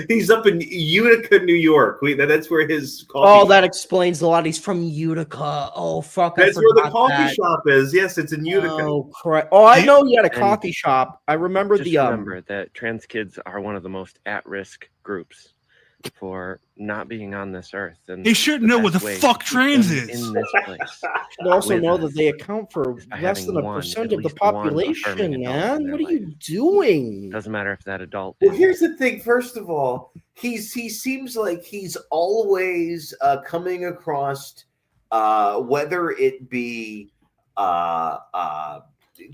He's up in Utica, New York. That's where his coffee that explains a lot. He's from Utica. Oh, fuck. That's where the coffee shop is. Yes, it's in Utica. Oh, correct. Oh, I know he had a coffee shop. I remember remember that trans kids are one of the most at-risk groups for not being on this earth. And they should know what the fuck trans is. In this place. Should also know that they account for less than 1% of the population, man. What are you doing? Doesn't matter if that adult. Well, here's the thing. First of all, he seems like he's always coming across, whether it be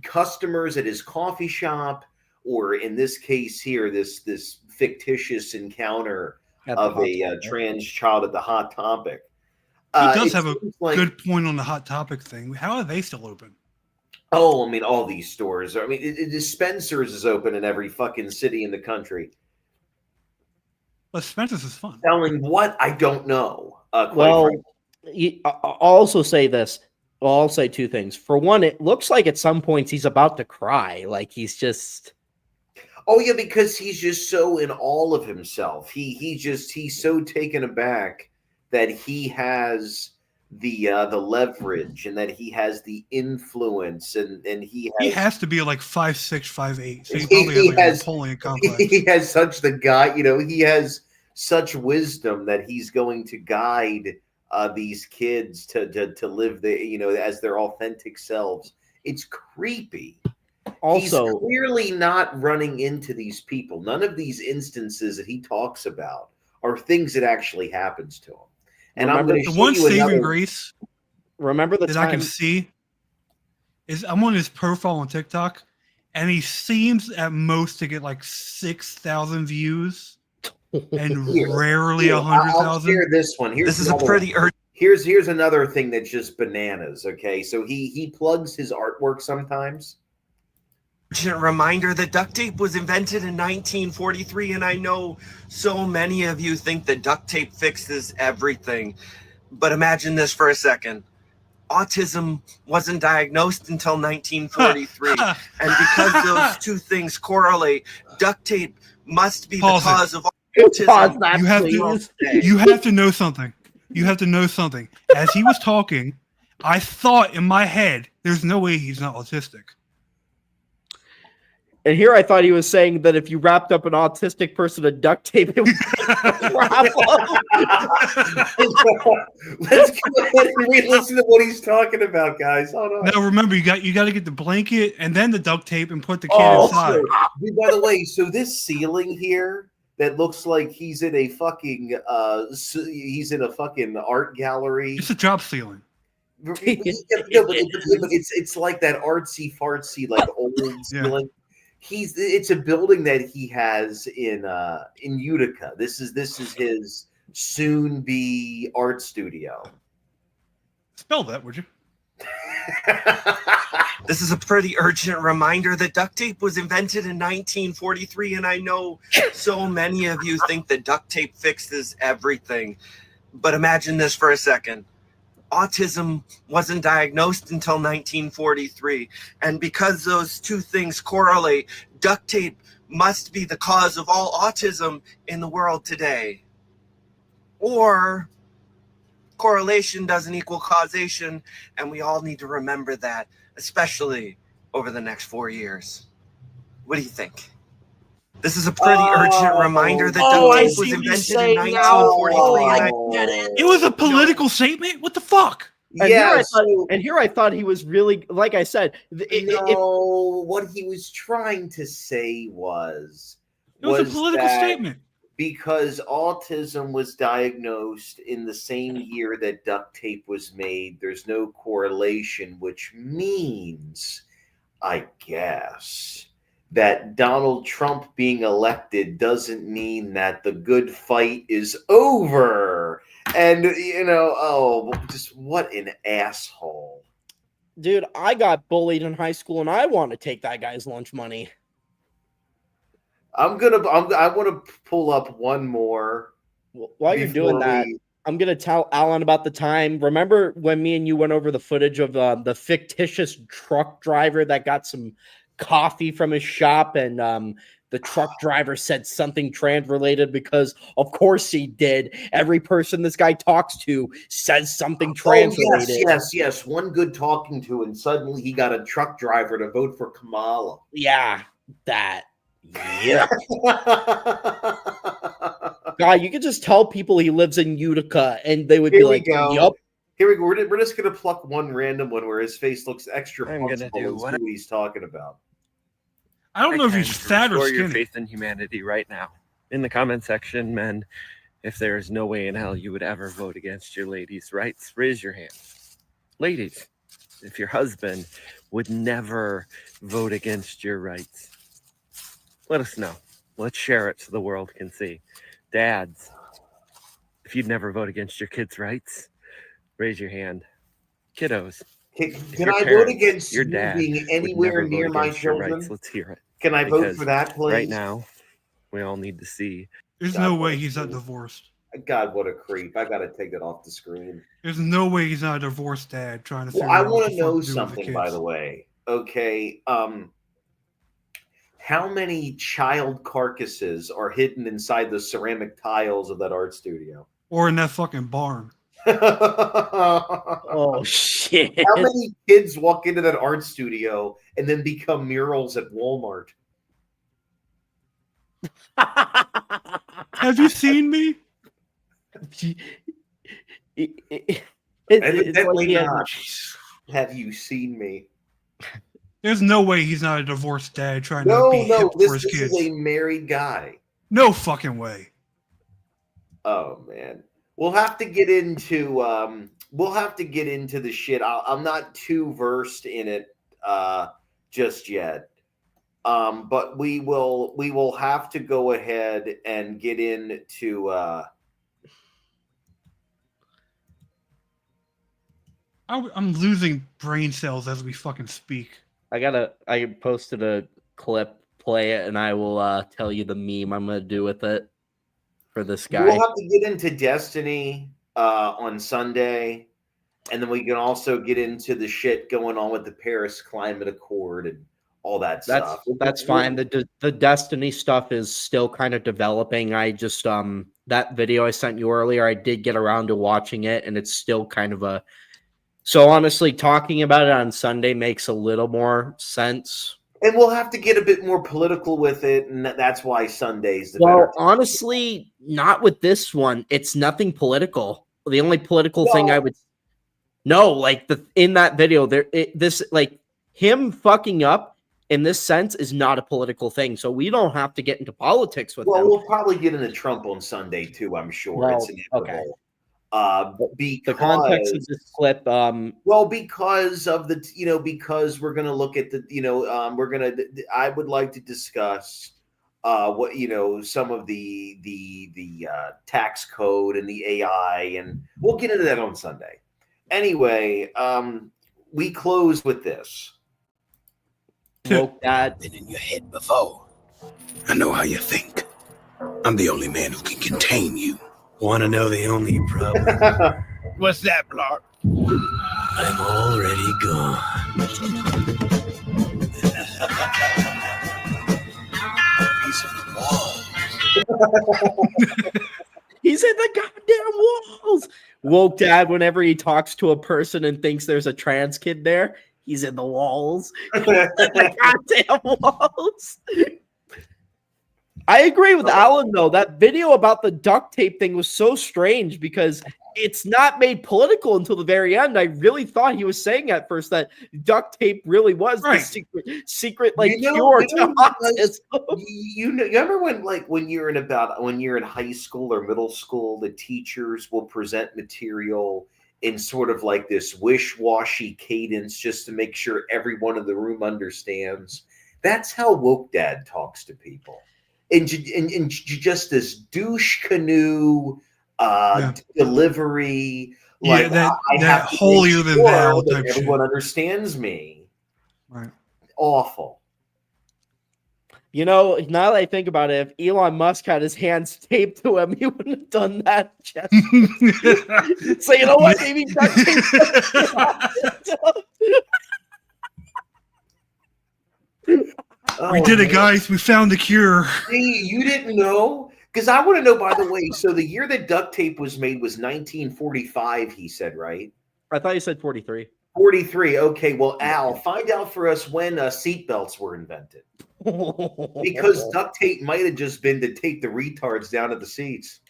customers at his coffee shop, or in this case here, this fictitious encounter of a trans child at the Hot Topic. He does have a good point on the Hot Topic thing. How are they still open? Oh, I mean, all these stores. I mean, Spencer's is open in every fucking city in the country. But Spencer's is fun. Selling what? I don't know. I'll also say this. Well, I'll say two things. For one, it looks like at some points he's about to cry. Like he's just... Oh yeah, because he's just so in awe of himself. He's so taken aback that he has the leverage and that he has the influence and he has to be like 5'6", 5'8". So he probably has a Napoleon complex. He has such he has such wisdom that he's going to guide these kids to live as their authentic selves. It's creepy. Also, he's clearly not running into these people. None of these instances that he talks about are things that actually happens to him. And I'm going to show you saving grace. Remember the that time I can see is I'm on his profile on TikTok, and he seems at most to get like 6,000 views, and rarely 100,000. I'll share this one. This is a pretty urgent. Here's another thing that's just bananas. Okay, so he plugs his artwork sometimes. Reminder that duct tape was invented in 1943, and I know so many of you think that duct tape fixes everything, but imagine this for a second. Autism wasn't diagnosed until 1943, and because those two things correlate, duct tape must be the cause of autism. You have to know something. You have to know something. As he was talking, I thought in my head, there's no way he's not autistic. And here I thought he was saying that if you wrapped up an autistic person in duct tape, it would be a problem. Let's go ahead and re-listen to what he's talking about, guys. Hold on. Now remember, you got to get the blanket and then the duct tape and put the kid inside. By the way, so this ceiling here, that looks like he's in a fucking art gallery. It's a job ceiling. No, but it's like that artsy fartsy like old ceiling. It's a building that he has in Utica. This is his soon be art studio. Spell that, would you? This is a pretty urgent reminder that duct tape was invented in 1943, and I know so many of you think that duct tape fixes everything. But imagine this for a second. Autism wasn't diagnosed until 1943, and because those two things correlate, duct tape must be the cause of all autism in the world today. Or correlation doesn't equal causation, and we all need to remember that, especially over the next 4 years. What do you think? This is a pretty urgent reminder that duct tape was invented in 1943, and I get it. It was a political statement? What the fuck? And here I thought he was really, like I said, what he was trying to say was it was a political statement. Because autism was diagnosed in the same year that duct tape was made, there's no correlation, which means, I guess, that Donald Trump being elected doesn't mean that the good fight is over. And, just what an asshole. Dude, I got bullied in high school, and I want to take that guy's lunch money. I want to pull up one more. While you're doing that, I'm going to tell Alan about the time. Remember when me and you went over the footage of the fictitious truck driver that got some coffee from his shop, and the truck driver said something trans related because of course he did. Every person this guy talks to says something trans related. Yes. One good talking to, and suddenly he got a truck driver to vote for Kamala. Yeah, that. Yeah. God, you could just tell people he lives in Utica and they would be like, yup. Here we go. We're just going to pluck one random one where his face looks extra I'm gonna do what he's talking about. I don't know if he's fat or skinny. Your faith in humanity right now. In the comment section, men, if there is no way in hell you would ever vote against your ladies' rights, raise your hand. Ladies, if your husband would never vote against your rights, let us know. Let's share it so the world can see. Dads, if you'd never vote against your kids' rights, raise your hand. Kiddos, can I vote against your dad being anywhere near my children? Rights, let's hear it. Can I vote for that, please? Right now, we all need to see. There's no way he's not divorced. God, what a creep. I got to take that off the screen. There's no way he's not a divorced dad trying to figure out. I want to know something, by the way. Okay. How many child carcasses are hidden inside the ceramic tiles of that art studio? Or in that fucking barn? Oh, shit. How many kids walk into that art studio and then become murals at Walmart? Have you seen me? Evidently not. Have you seen me? There's no way he's not a divorced dad trying to be hip for his kids. This is a married guy. No fucking way. Oh man, we'll have to get into the shit. I'm not too versed in it just yet, but we will have to go ahead and get into. I'm losing brain cells as we fucking speak. I posted a clip, play it, and I will tell you the meme I'm gonna do with it for this guy. We'll have to get into Destiny on Sunday, and then we can also get into the shit going on with the Paris Climate Accord and all that stuff. That's fine. The Destiny stuff is still kind of developing. I just that video I sent you earlier, I did get around to watching it, and it's still kind of a. So honestly, talking about it on Sunday makes a little more sense. And we'll have to get a bit more political with it, and that's why Sunday's the better time. Honestly, not with this one. It's nothing political. The only political thing I would in that video, him fucking up in this sense is not a political thing. So we don't have to get into politics with Well, them. we'll probably get into Trump on Sunday too. I'm sure it's inevitable. The context of this clip, well, because of the because we're going to look at the I would like to discuss what some of the tax code and the AI, and we'll get into that on Sunday. Anyway, we close with this. Woke Dad. Been in your head before. I know how you think. I'm the only man who can contain you. Want to know the only problem? What's that, Blark? I'm already gone. He's in the wall. He's in the goddamn walls. Woke Dad, whenever he talks to a person and thinks there's a trans kid there, he's in the walls. He's in the goddamn walls. I agree with Alan, though. That video about the duct tape thing was so strange because it's not made political until the very end. I really thought he was saying at first that duct tape really was the secret like cure to autism. You remember when you're in high school or middle school, the teachers will present material in sort of like this wish-washy cadence just to make sure everyone in the room understands. That's how Woke Dad talks to people. In just this douche canoe delivery, like that have to holier make than sure thou that type shit. everyone understands me. Right. Awful. You know, now that I think about it, if Elon Musk had his hands taped to him, he wouldn't have done that. So you know what? Maybe duct We did it, guys. We found the cure. See, you didn't know? Because I want to know, by the way, so the year that duct tape was made was 1945, he said, right? I thought you said 43. 43. Okay, well, Al, find out for us when seatbelts were invented. Because duct tape might have just been to tape the retards down to the seats.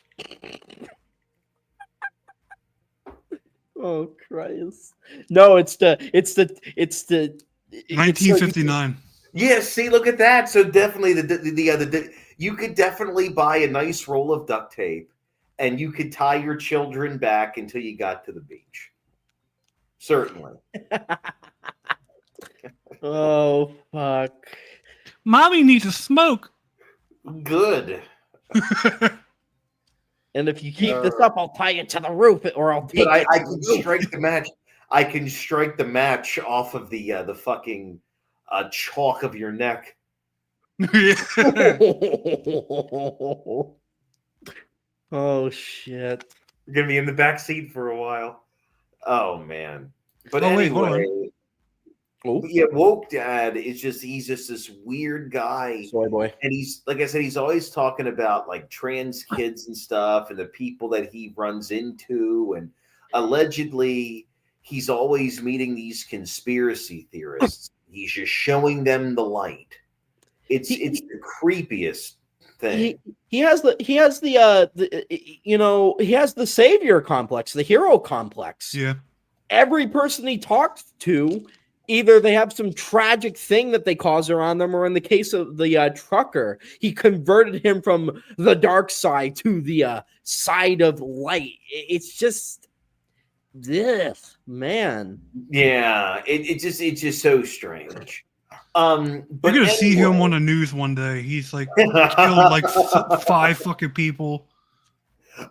Oh Christ! No, it's the 1959. Yeah, see, look at that. So definitely the you could definitely buy a nice roll of duct tape, and you could tie your children back until you got to the beach. Certainly. Oh fuck! Mommy needs to smoke. Good. And if you keep this up, I'll tie it to the roof, or I'll take it. I can strike the match. I can strike the match off of the fucking chalk of your neck. Oh shit! You're gonna be in the back seat for a while. Oh man! But Oh, wait, hold anyway, yeah, Woke Dad is he's just this weird guy. Soy boy. And he's, like I said, he's always talking about like trans kids and stuff and the people that he runs into. And allegedly, he's always meeting these conspiracy theorists. He's just showing them the light. It's the creepiest thing. He has the savior complex, the hero complex. Yeah. Every person he talks to, either they have some tragic thing that they cause around them, or in the case of the trucker, he converted him from the dark side to the side of light. It's just this man. Yeah, it's just so strange. But You're gonna see him on the news one day. He's like killed like 5 fucking people.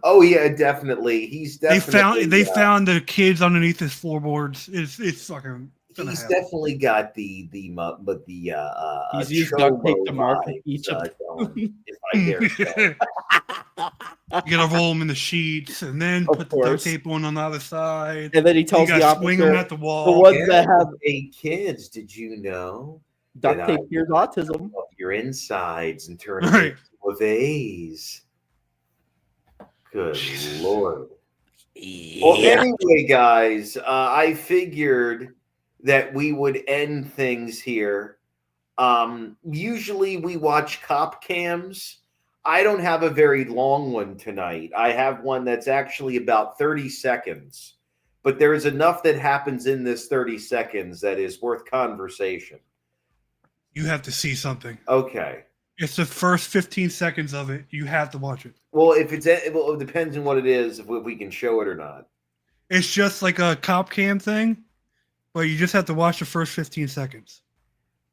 Oh yeah, definitely. He's definitely They found the kids underneath his floorboards. It's fucking. He's definitely got the He's used duct tape to mark each of them. If I dare say. You gotta roll them in the sheets and then put the duct tape on the other side. And then he tells you the gotta swing them officer, at the wall. the ones that have 8 kids, did you know? duct tape cures autism. Your insides and turn Right. into a vase. Good Lord. Well, anyway, guys, I figured that we would end things here. Usually we watch cop cams. I don't have a very long one tonight. I have one that's actually about 30 seconds. But there is enough that happens in this 30 seconds that is worth conversation. You have to see something. Okay. It's the first 15 seconds of it. You have to watch it. Well, if it depends on what it is, if we can show it or not. It's just like a cop cam thing, but you just have to watch the first 15 seconds.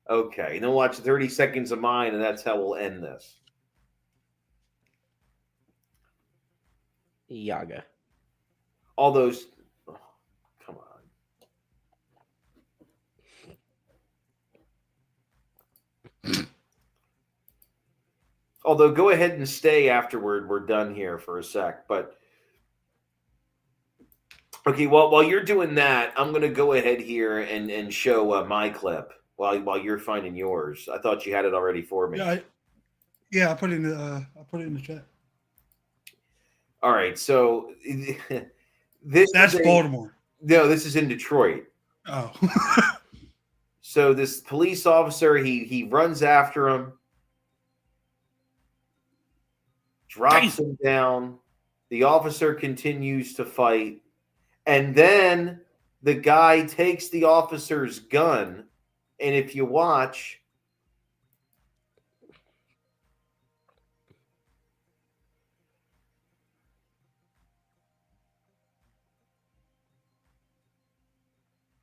Okay. Then watch 30 seconds of mine, and that's how we'll end this. Yaga. All those. Oh, come on. Although, go ahead and stay afterward. We're done here for a sec. But okay, well, while you're doing that, I'm going to go ahead here and show my clip while you're finding yours. I thought you had it already for me. Yeah, I put it in the chat. All right, so that's Baltimore. No, this is in Detroit. Oh. So this police officer, he runs after him, drops him down. The officer continues to fight, and then the guy takes the officer's gun, and if you watch,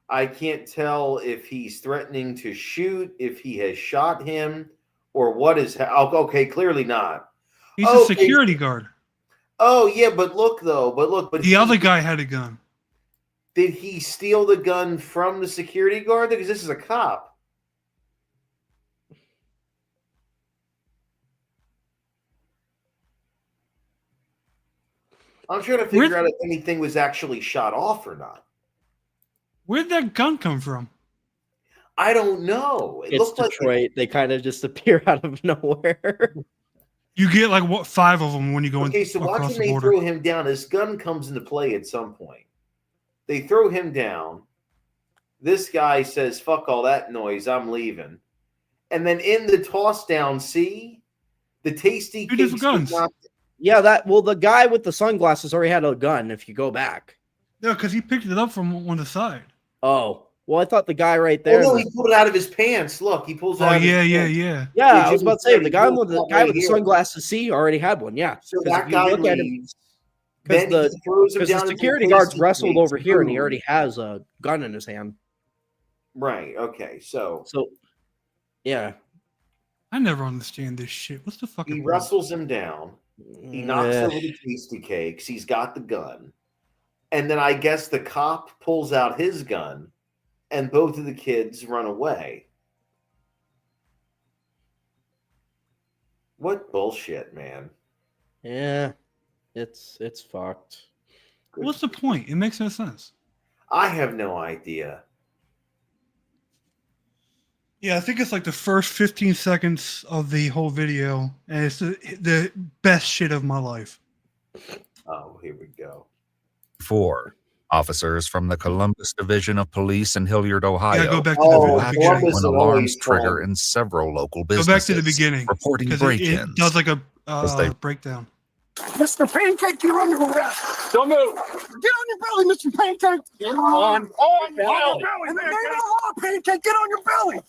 I can't tell if he's threatening to shoot, if he has shot him, or what is. Okay, clearly not. He's a security guard. Oh yeah, but look though. But the other guy had a gun. Did he steal the gun from the security guard? Because this is a cop. I'm trying to figure out if anything was actually shot off or not. Where'd that gun come from? I don't know. It's looked Detroit. Like they kind of just appear out of nowhere. You get like 5 of them when you go Okay, so watching they throw him down, his gun comes into play at some point. They throw him down. This guy says, "Fuck all that noise, I'm leaving." And then in the toss down, see the tasty cakes guns. Yeah, the guy with the sunglasses already had a gun. If you go back, no, because he picked it up from on the side. Oh, well, I thought the guy right there. Oh no, he pulled it out of his pants. Look, he pulls it out. Yeah. Yeah, I was about to say the guy with the sunglasses. See, already had one. Yeah. So that guy leaves. Because the security guards wrestled over here, and he already has a gun in his hand. Right. Okay. So yeah. I never understand this shit. What's the fucking? He wrestles him down. He knocks over the tasty cakes. He's got the gun, and then I guess the cop pulls out his gun, and both of the kids run away. What bullshit, man! Yeah. It's fucked. What's the point? It makes no sense. I have no idea. Yeah, I think it's like the first 15 seconds of the whole video, and it's the best shit of my life. Oh, here we go. 4. Officers from the Columbus Division of Police in Hilliard, Ohio. Yeah, go back to the beginning. When alarms trigger in several local businesses. Go back to the beginning. Reporting break-ins. It does like a breakdown. Mr. Pancake, you're under arrest. Don't move. Get on your belly, Mr. Pancake. Get on your belly. In the name of the law, Pancake, get on your belly.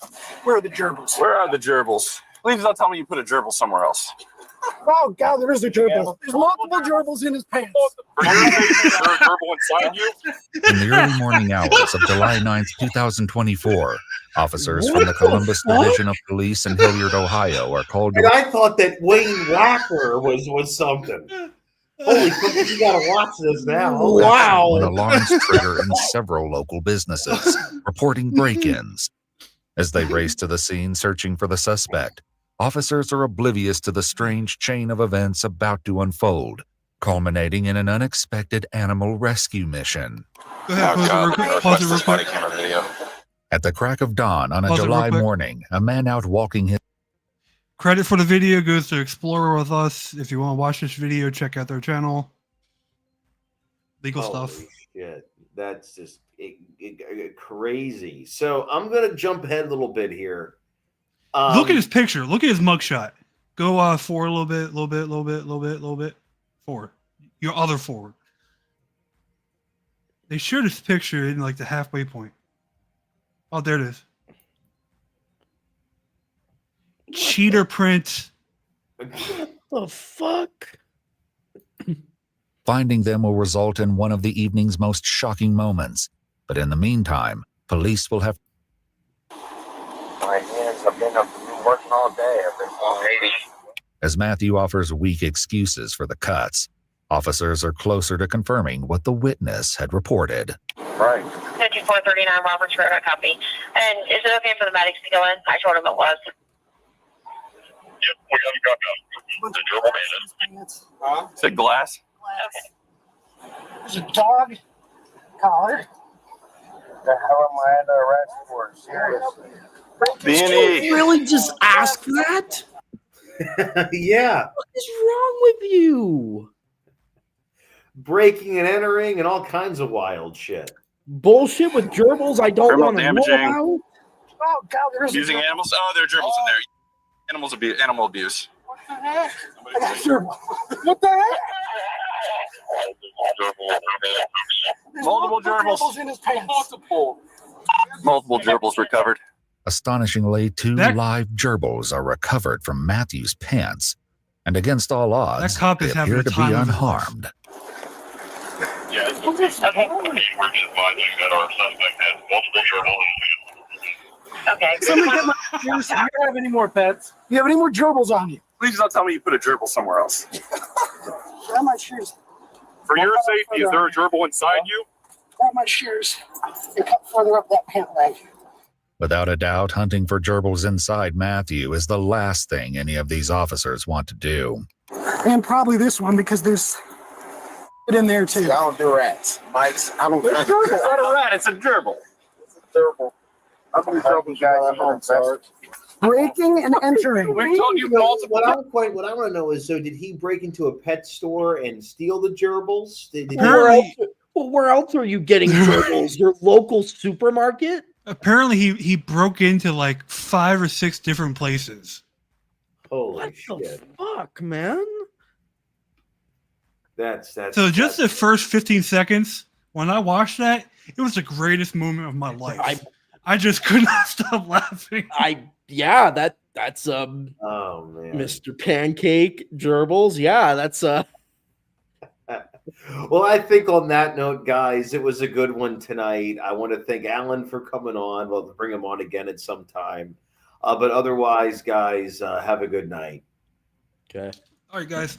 Where are the gerbils? Where are the gerbils? Please don't tell me you put a gerbil somewhere else. Oh, God, there is a gerbil. There's multiple gerbils in his pants. For your sake, is there a gerbil inside you? In the early morning hours of July 9th, 2024, officers from the Columbus Division of Police in Hilliard, Ohio are called And I thought that Wayne Wacker was something. Holy fuck, you gotta watch this now. Wow. When alarms trigger in several local businesses, reporting break-ins. As they race to the scene searching for the suspect, officers are oblivious to the strange chain of events about to unfold, culminating in an unexpected animal rescue mission. Go ahead, pause it real quick. At the crack of dawn on a July morning, a man out walking his... Credit for the video goes to Explorer with Us. If you want to watch this video, check out their channel. Legal stuff. Shit. That's just crazy. So I'm going to jump ahead a little bit here. Look at his picture. Look at his mugshot. Go forward a little bit. Forward. Your other forward. They showed his picture in like the halfway point. Oh, there it is. cheater print. What the fuck? Finding them will result in one of the evening's most shocking moments. But in the meantime, police will have. My hands have been working all day. I've been falling. As Matthew offers weak excuses for the cuts, officers are closer to confirming what the witness had reported. Right. 5439 Roberts Road, I copy. And is it okay for the medics to go in? I told him it was. Yep, we got a copy. The gerbil bandit. Huh? Is it glass? Okay. There's a dog collar. The hell am I under arrest for? Seriously. Did you really just ask that? Yeah. What is wrong with you? Breaking and entering and all kinds of wild shit. Bullshit with gerbils I don't Criminal want to know damaging. about? Oh, God, there's Abusing animals? Oh, there are gerbils in there. Animal abuse. What the heck? I got a gerbil. What the heck? There's Multiple gerbils. in his pants. Multiple gerbils recovered. Astonishingly, 2 live gerbils are recovered from Matthew's pants, and against all odds, That cop they is having appear a to be time of his life. unharmed. Yeah. Okay. We're just advising that our suspect has multiple gerbils. Okay. Somebody get my shears. Do you have any more pets? Do you have any more gerbils on you? Please don't tell me you put a gerbil somewhere else. Grab my shears. For your safety, is there a gerbil inside you? Grab my shears and cut further up that pant leg. Without a doubt, hunting for gerbils inside Matthew is the last thing any of these officers want to do. And probably this one because there's it in there too. I don't do rats. Mike's, I don't do It's not a rat, it's a gerbil. gerbil. I believe gerbils guys at home, sir. Breaking and entering. We've told you multiple What I want to know is, so did he break into a pet store and steal the gerbils? Where else are you getting gerbils? Your local supermarket? Apparently, he broke into like 5 or 6 different places. Holy What shit! the fuck, man? That's So just the first 15 seconds, when I watched that, it was the greatest moment of my life. I just could not stop laughing. That's oh man, Mr. Pancake gerbils. Yeah, that's Well, I think on that note, guys, it was a good one tonight. I want to thank Alan for coming on. We'll bring him on again at some time. But otherwise, guys, have a good night. okay. All right, guys.